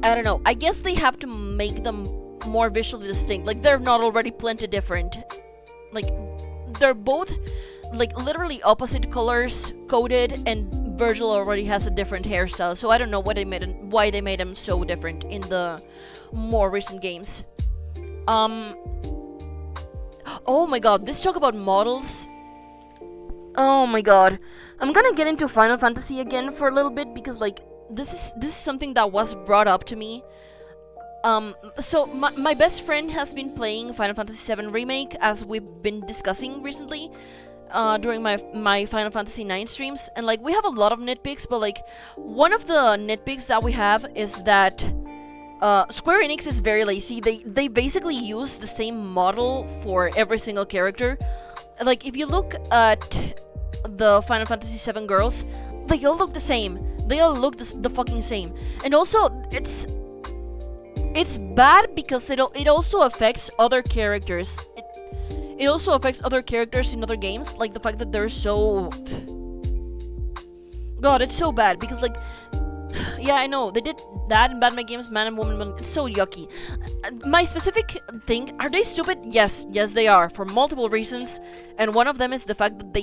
I don't know. I guess they have to make them more visually distinct. Like they're not already plenty different. Like they're both like literally opposite colors coded, and Virgil already has a different hairstyle. So I don't know why they made him so different in the more recent games. Oh my god, this talk about models. Oh my god. I'm gonna get into Final Fantasy again for a little bit because like this is something that was brought up to me. So my best friend has been playing Final Fantasy VII Remake, as we've been discussing recently during my Final Fantasy IX streams, and like we have a lot of nitpicks, but like one of the nitpicks that we have is that Square Enix is very lazy. They basically use the same model for every single character. Like if you look at the Final Fantasy VII girls, they all look the same. They all look the fucking same. And also it's bad because it also affects other characters. It also affects other characters in other games, like the fact that they're so... God, it's so bad, because like... Yeah, I know, they did that in Batman games, Man and Woman, but it's so yucky. My specific thing, are they stupid? Yes, they are, for multiple reasons, and one of them is the fact that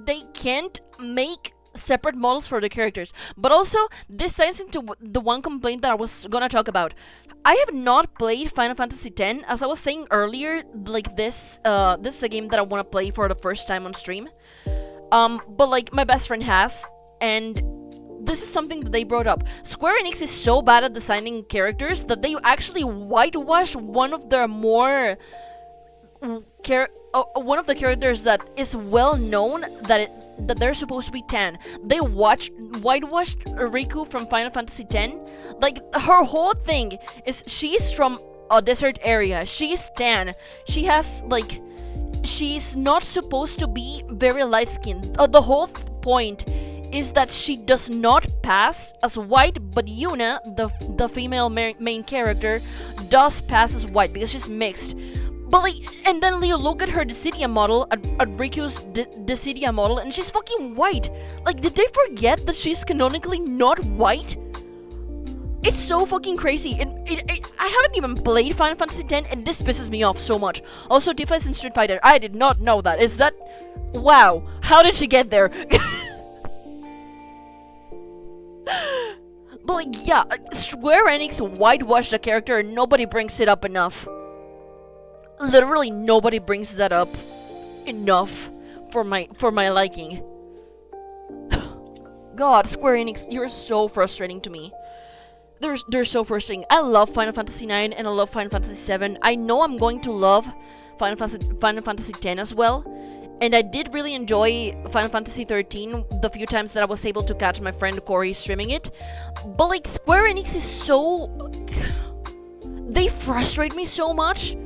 they can't make separate models for the characters. But also, this ties into the one complaint that I was gonna talk about. I have not played Final Fantasy X. As I was saying earlier, like this is a game that I want to play for the first time on stream. But like my best friend has, and this is something that they brought up. Square Enix is so bad at designing characters that they actually whitewashed one of their more one of the characters that is well known that they're supposed to be tan. They whitewashed Riku from Final Fantasy X. Like her whole thing is she's from a desert area. She's tan. She has like she's not supposed to be very light skinned. The whole point is that she does not pass as white, but Yuna, the female main character, does pass as white because she's mixed. But like, and then you look at her Dissidia model, at Riku's Dissidia model, and she's fucking white. Like, did they forget that she's canonically not white? It's so fucking crazy. I haven't even played Final Fantasy X, and this pisses me off so much. Also, Tifa is in Street Fighter. I did not know that. Is that... Wow. How did she get there? But like, yeah, Square Enix whitewashed the character and nobody brings it up enough. Literally nobody brings that up enough for my liking. God, Square Enix, you're so frustrating to me. They're so frustrating. I love Final Fantasy IX and I love Final Fantasy VII. I know I'm going to love Final Fantasy X as well. And I did really enjoy Final Fantasy XIII the few times that I was able to catch my friend Corey streaming it. But like, Square Enix is so... They frustrate me so much.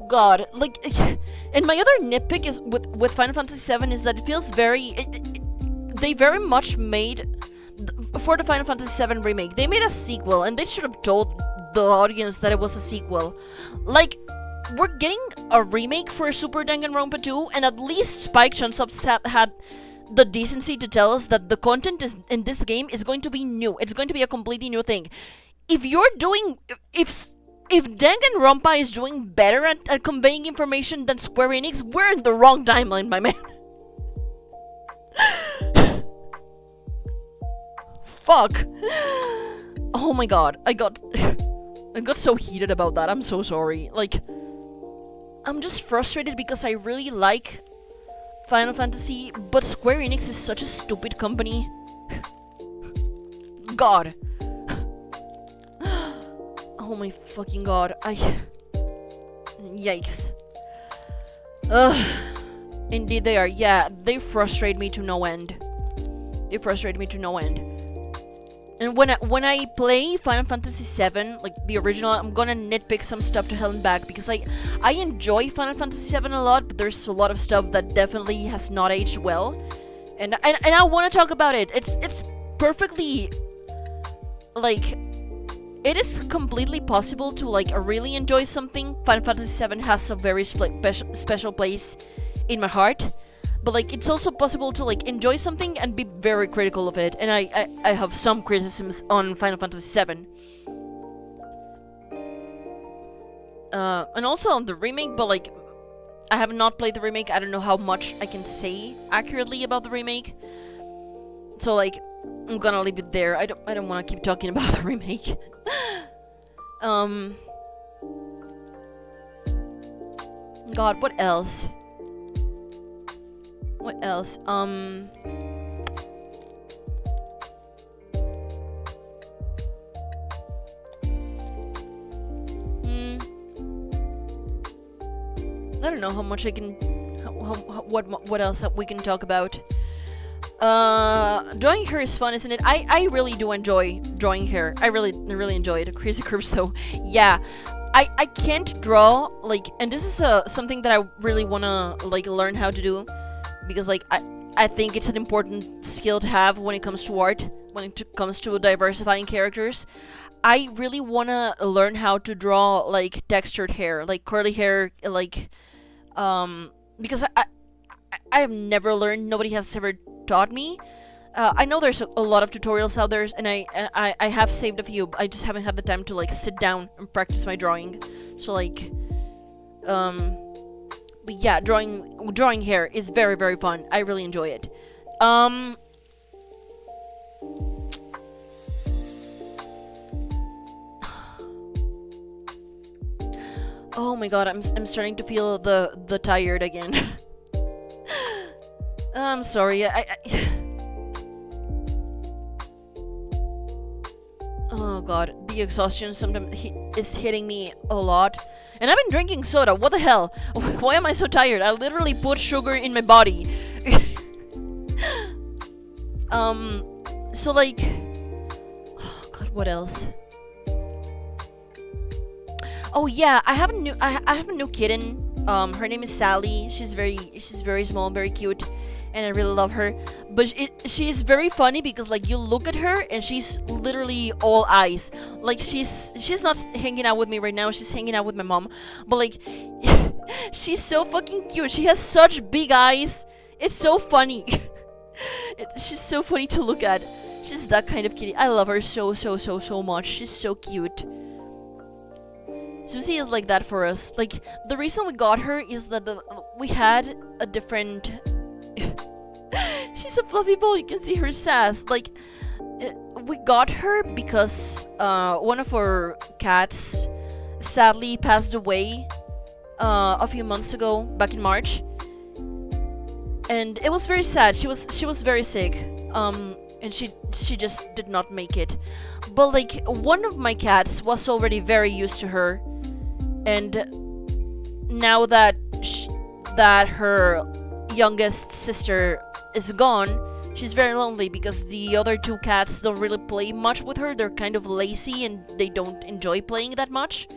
God, like... And my other nitpick is with Final Fantasy VII is that it feels very... They very much made... For the Final Fantasy VII Remake, they made a sequel, and they should have told the audience that it was a sequel. Like... We're getting a remake for Super Danganronpa 2, and at least Spike Chunsoft had the decency to tell us that the content in this game is going to be new. It's going to be a completely new thing. If you're doing... If Danganronpa is doing better at conveying information than Square Enix, we're in the wrong timeline, my man. Fuck. Oh my god, I got so heated about that. I'm so sorry. Like... I'm just frustrated because I really like Final Fantasy, but Square Enix is such a stupid company. God. Oh my fucking god. Yikes. Ugh. Indeed they are. Yeah, they frustrate me to no end. They frustrate me to no end. And when I play Final Fantasy VII, like the original, I'm gonna nitpick some stuff to hell and back because I enjoy Final Fantasy VII a lot, but there's a lot of stuff that definitely has not aged well, and I want to talk about it. It's perfectly, like, it is completely possible to like really enjoy something. Final Fantasy VII has a very special place in my heart. But like, it's also possible to like enjoy something and be very critical of it, and I have some criticisms on Final Fantasy VII. And also on the remake, but like, I have not played the remake. I don't know how much I can say accurately about the remake. So like, I'm gonna leave it there. I don't want to keep talking about the remake. God, what else? What else? I don't know how much I can. What else that we can talk about? Drawing hair is fun, isn't it? I really do enjoy drawing hair. I really enjoy it. Crazy curves though. Yeah. I can't draw, like, and this is something that I really wanna like learn how to do, because like I think it's an important skill to have when it comes to art, when it comes to diversifying characters. I really wanna learn how to draw like textured hair, like curly hair, like because I have never learned. Nobody has ever taught me. I know there's a lot of tutorials out there, and I have saved a few. I just haven't had the time to like sit down and practice my drawing. So like, but yeah, drawing hair is very fun. I really enjoy it. Oh my god, I'm starting to feel the tired again. I'm sorry. Oh god, the exhaustion sometimes is hitting me a lot. And I've been drinking soda, what the hell? Why am I so tired? I literally put sugar in my body. So like... Oh god, what else? Oh yeah, I have a new kitten. Her name is Sally. She's very small and very cute, and I really love her. But she's very funny because like you look at her and she's literally all eyes. Like she's not hanging out with me right now. She's hanging out with my mom. But like she's so fucking cute. She has such big eyes. It's so funny. She's so funny to look at. She's that kind of kitty. I love her so much. She's so cute. Susie is like that for us. Like, the reason we got her is that we had a different... She's a fluffy ball, you can see her sass. Like, we got her because one of our cats sadly passed away a few months ago, back in March. And it was very sad. She was very sick. And she just did not make it. But like, one of my cats was already very used to her, and now that her youngest sister is gone, she's very lonely because the other two cats don't really play much with her. They're kind of lazy and they don't enjoy playing that much.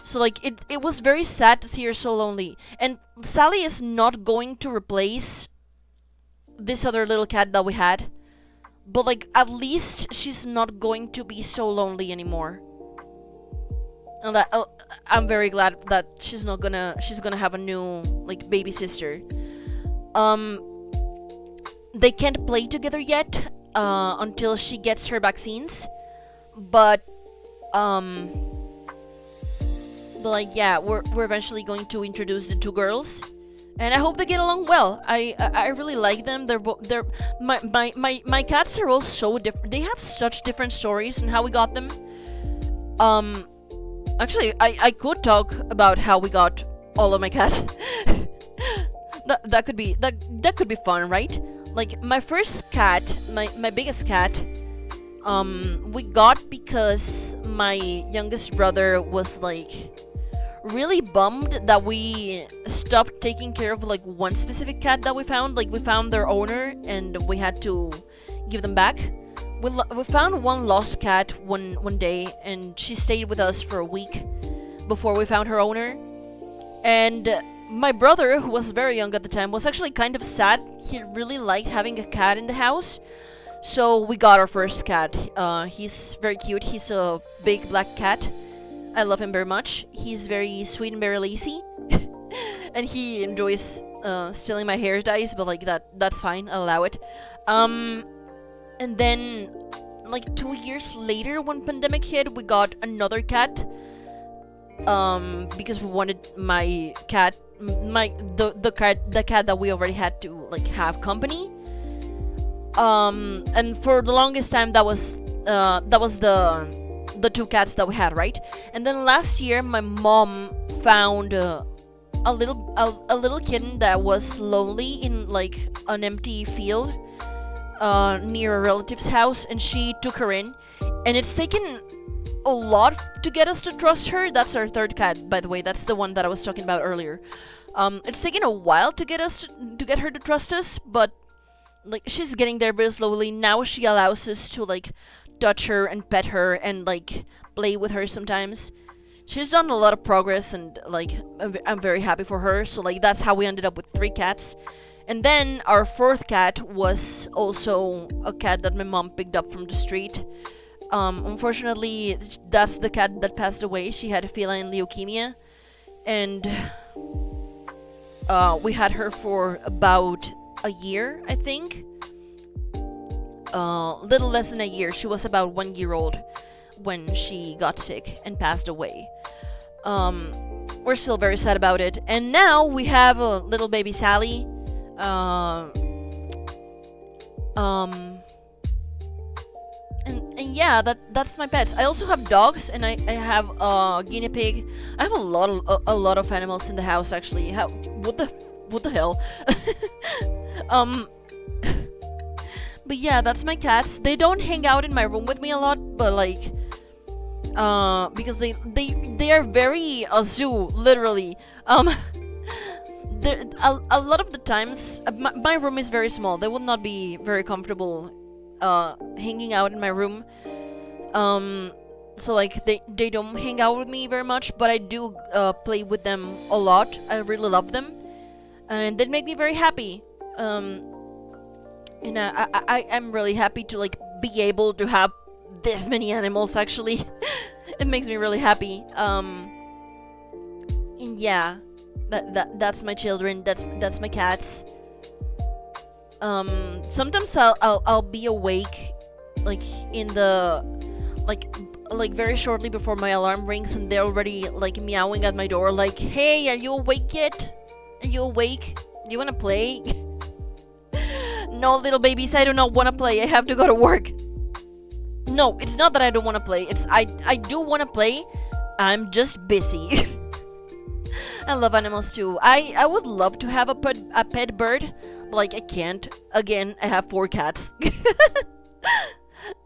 So like, it was very sad to see her so lonely. And Sally is not going to replace this other little cat that we had. But like, at least she's not going to be so lonely anymore. And that, I'm very glad that she's gonna have a new like baby sister. They can't play together yet until she gets her vaccines. But like, yeah, we're eventually going to introduce the two girls. And I hope they get along well. I really like them. My cats are all so different. They have such different stories and how we got them. Actually, I could talk about how we got all of my cats. that could be fun, right? Like, my first cat, my biggest cat, we got because my youngest brother was like really bummed that we stopped taking care of like one specific cat that we found. Like we found their owner and we had to give them back. We found one lost cat one day, and she stayed with us for a week before we found her owner. And my brother, who was very young at the time, was actually kind of sad. He really liked having a cat in the house, so we got our first cat. He's very cute. He's a big black cat. I love him very much. He's very sweet and very lazy, and he enjoys stealing my hair dyes. But like that's fine. I'll allow it. And then, like 2 years later, when pandemic hit, we got another cat. Because we wanted my cat, the cat that we already had to like have company. And for the longest time, that was the two cats that we had, right? And then last year, my mom found a little kitten that was lonely in like an empty field near a relative's house, and she took her in. And it's taken a lot to get us to trust her. That's our third cat, by the way. That's the one that I was talking about earlier. It's taken a while to get her to trust us, but like she's getting there very slowly. Now she allows us to like touch her and pet her and like play with her sometimes. She's done a lot of progress, and like I'm very happy for her. So like that's how we ended up with 3 cats. And then our 4th cat was also a cat that my mom picked up from the street. Unfortunately, that's the cat that passed away. She had feline leukemia, and we had her for about a year, I think. Little less than a year. She was about 1 year old when she got sick and passed away. We're still very sad about it. And now we have a little baby Sally. And yeah, that's my pets. I also have dogs, and I have a guinea pig. I have a lot of animals in the house actually. What the hell? But yeah, that's my cats. They don't hang out in my room with me a lot, but like because they are very a zoo, literally. A lot of the times, my room is very small. They will not be very comfortable hanging out in my room. So like they don't hang out with me very much, but I do play with them a lot. I really love them, and they make me very happy. And I'm really happy to like be able to have this many animals. Actually, it makes me really happy. And yeah. That's my children. That's my cats. Sometimes I'll be awake, like in the like very shortly before my alarm rings, and they're already like meowing at my door, like, "Hey, are you awake yet? Are you awake? Do you wanna play?" No, little babies, I do not wanna play. I have to go to work. No, it's not that I don't wanna play. It's I do wanna play. I'm just busy. I love animals too. I would love to have a pet bird, but like I can't. Again, I have 4 cats.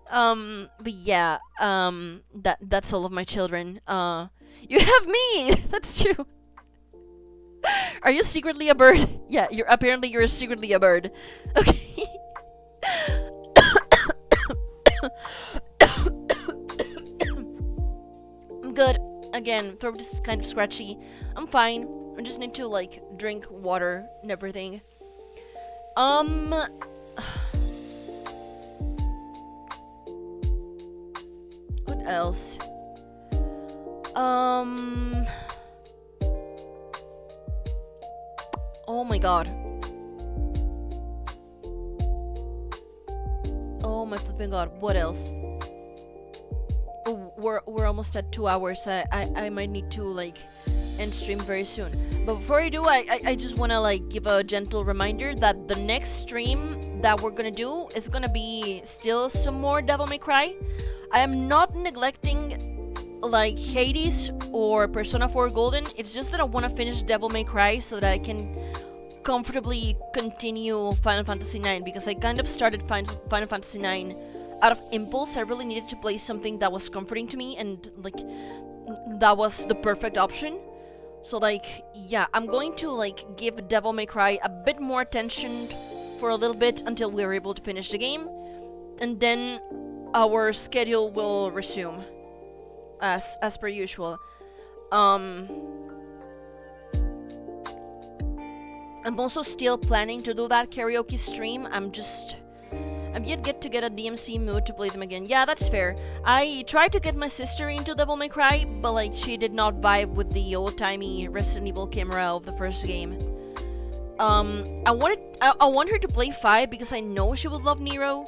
But yeah, that's all of my children. You have me. That's true. Are you secretly a bird? Yeah, you're secretly a bird. Okay. I'm good. Again, throat is kind of scratchy. I'm fine. I just need to like drink water and everything. What else? Oh my god. Oh my flipping god. What else? Oh, we're almost at 2 hours. I might need to like end stream very soon. But before I do, I just wanna like give a gentle reminder that the next stream that we're gonna do is gonna be still some more Devil May Cry. I am not neglecting like Hades or Persona 4 Golden. It's just that I wanna finish Devil May Cry so that I can comfortably continue Final Fantasy IX, because I kind of started Final Fantasy IX out of impulse, I really needed to play something that was comforting to me, and like that was the perfect option. So like, yeah, I'm going to like give Devil May Cry a bit more attention for a little bit until we're able to finish the game, and then our schedule will resume as per usual. I'm also still planning to do that karaoke stream. I'm yet to get a DMC mood to play them again. Yeah, that's fair. I tried to get my sister into Devil May Cry, but like she did not vibe with the old-timey Resident Evil camera of the first game. I want her to play 5 because I know she would love Nero,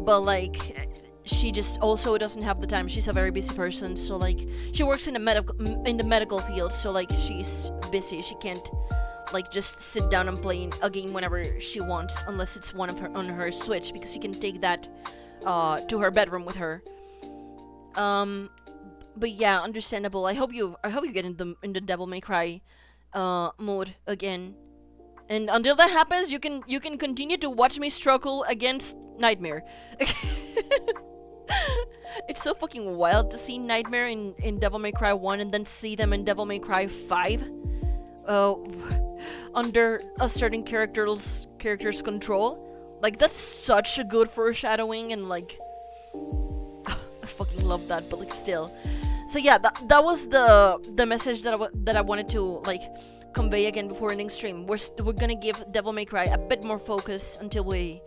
but like she just also doesn't have the time. She's a very busy person, so like she works in the medical field, so like she's busy. She can't like just sit down and play a game whenever she wants, unless it's one of her on her Switch, because she can take that to her bedroom with her. But yeah, understandable. I hope you get in the Devil May Cry mode again. And until that happens, you can continue to watch me struggle against Nightmare. It's so fucking wild to see Nightmare in Devil May Cry 1 and then see them in Devil May Cry 5. Under a certain character's control. Like, that's such a good foreshadowing, and like I fucking love that, but like still. So yeah, that was the message that I wanted to like convey again before ending stream. We're gonna give Devil May Cry a bit more focus until we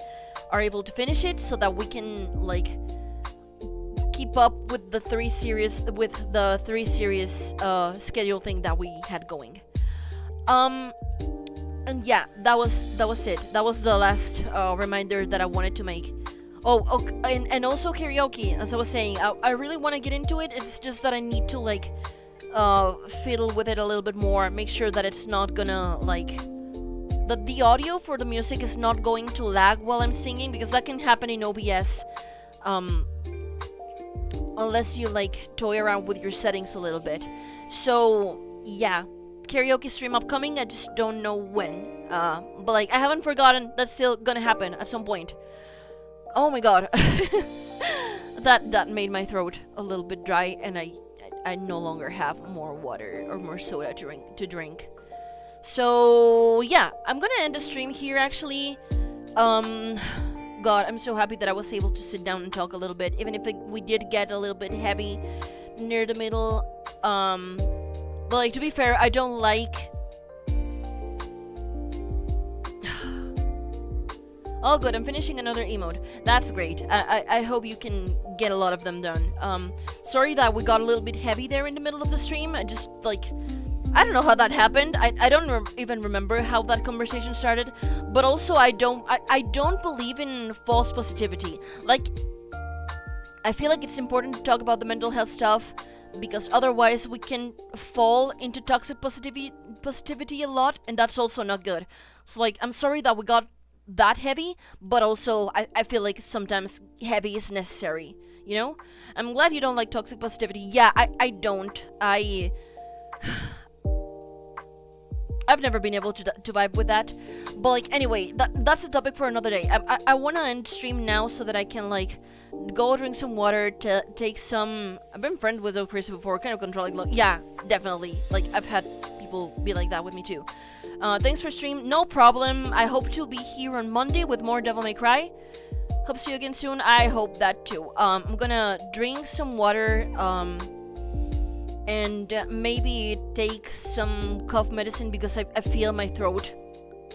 are able to finish it, so that we can like keep up with the 3 series schedule thing that we had going. And yeah, that was it. That was the last reminder that I wanted to make. And also karaoke, as I was saying, I really want to get into it. It's just that I need to like fiddle with it a little bit more, make sure that it's not gonna like that the audio for the music is not going to lag while I'm singing, because that can happen in OBS unless you like toy around with your settings a little bit. So yeah, karaoke stream upcoming. I just don't know when, but like I haven't forgotten. That's still gonna happen at some point. Oh my god. that made my throat a little bit dry, and I no longer have more water or more soda to drink. So yeah, I'm gonna end the stream here actually. God, I'm so happy that I was able to sit down and talk a little bit, even if we did get a little bit heavy near the middle. But like, to be fair, I don't like... Oh good, I'm finishing another emote. That's great. I hope you can get a lot of them done. Sorry that we got a little bit heavy there in the middle of the stream. I just, like... I don't know how that happened. I don't even remember how that conversation started. But also, I don't believe in false positivity. Like, I feel like it's important to talk about the mental health stuff, because otherwise we can fall into toxic positivity a lot, and that's also not good. So like, I'm sorry that we got that heavy, but also I feel like sometimes heavy is necessary, you know? I'm glad you don't like toxic positivity. Yeah, I don't. I've never been able to vibe with that. But like, anyway, that's a topic for another day. I want to end stream now so that I can like go drink some water, to take some... I've been friends with Chris before, kind of controlling... Yeah, definitely. Like, I've had people be like that with me too. Thanks for stream. No problem. I hope to be here on Monday with more Devil May Cry. Hope to see you again soon. I hope that too. I'm gonna drink some water, and maybe take some cough medicine, because I feel my throat...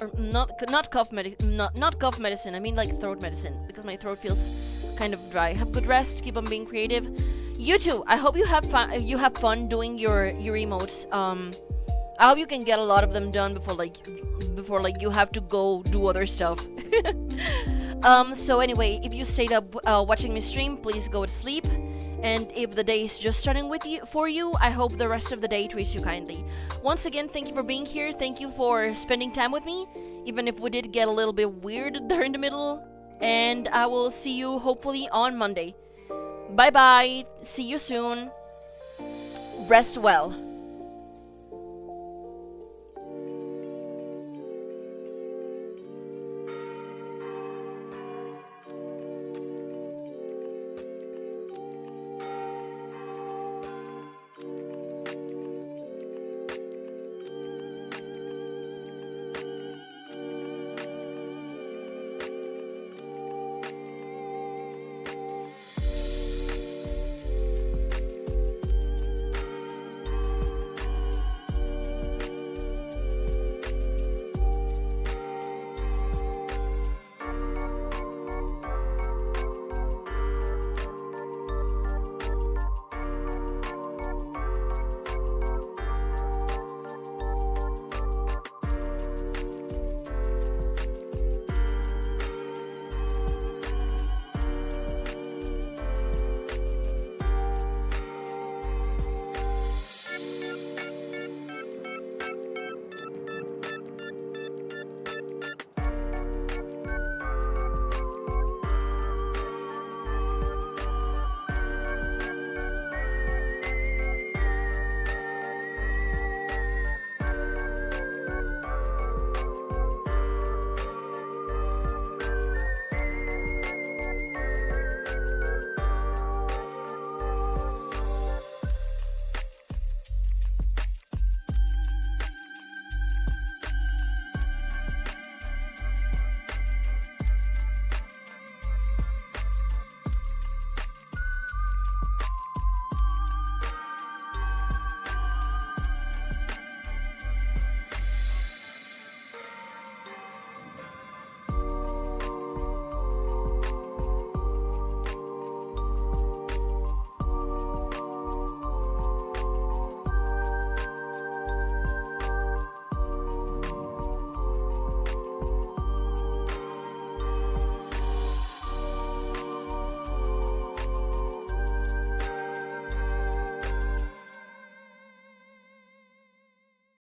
Or not cough medicine, I mean like throat medicine, because my throat feels kind of dry. Have good rest, keep on being creative. You too, I hope you have fun doing your emotes. I hope you can get a lot of them done before like you have to go do other stuff. So anyway, if you stayed up watching me stream, please go to sleep. And if the day is just starting for you, I hope the rest of the day treats you kindly. Once again, thank you for being here. Thank you for spending time with me, even if we did get a little bit weird there in the middle. And I will see you hopefully on Monday. Bye bye. See you soon. Rest well.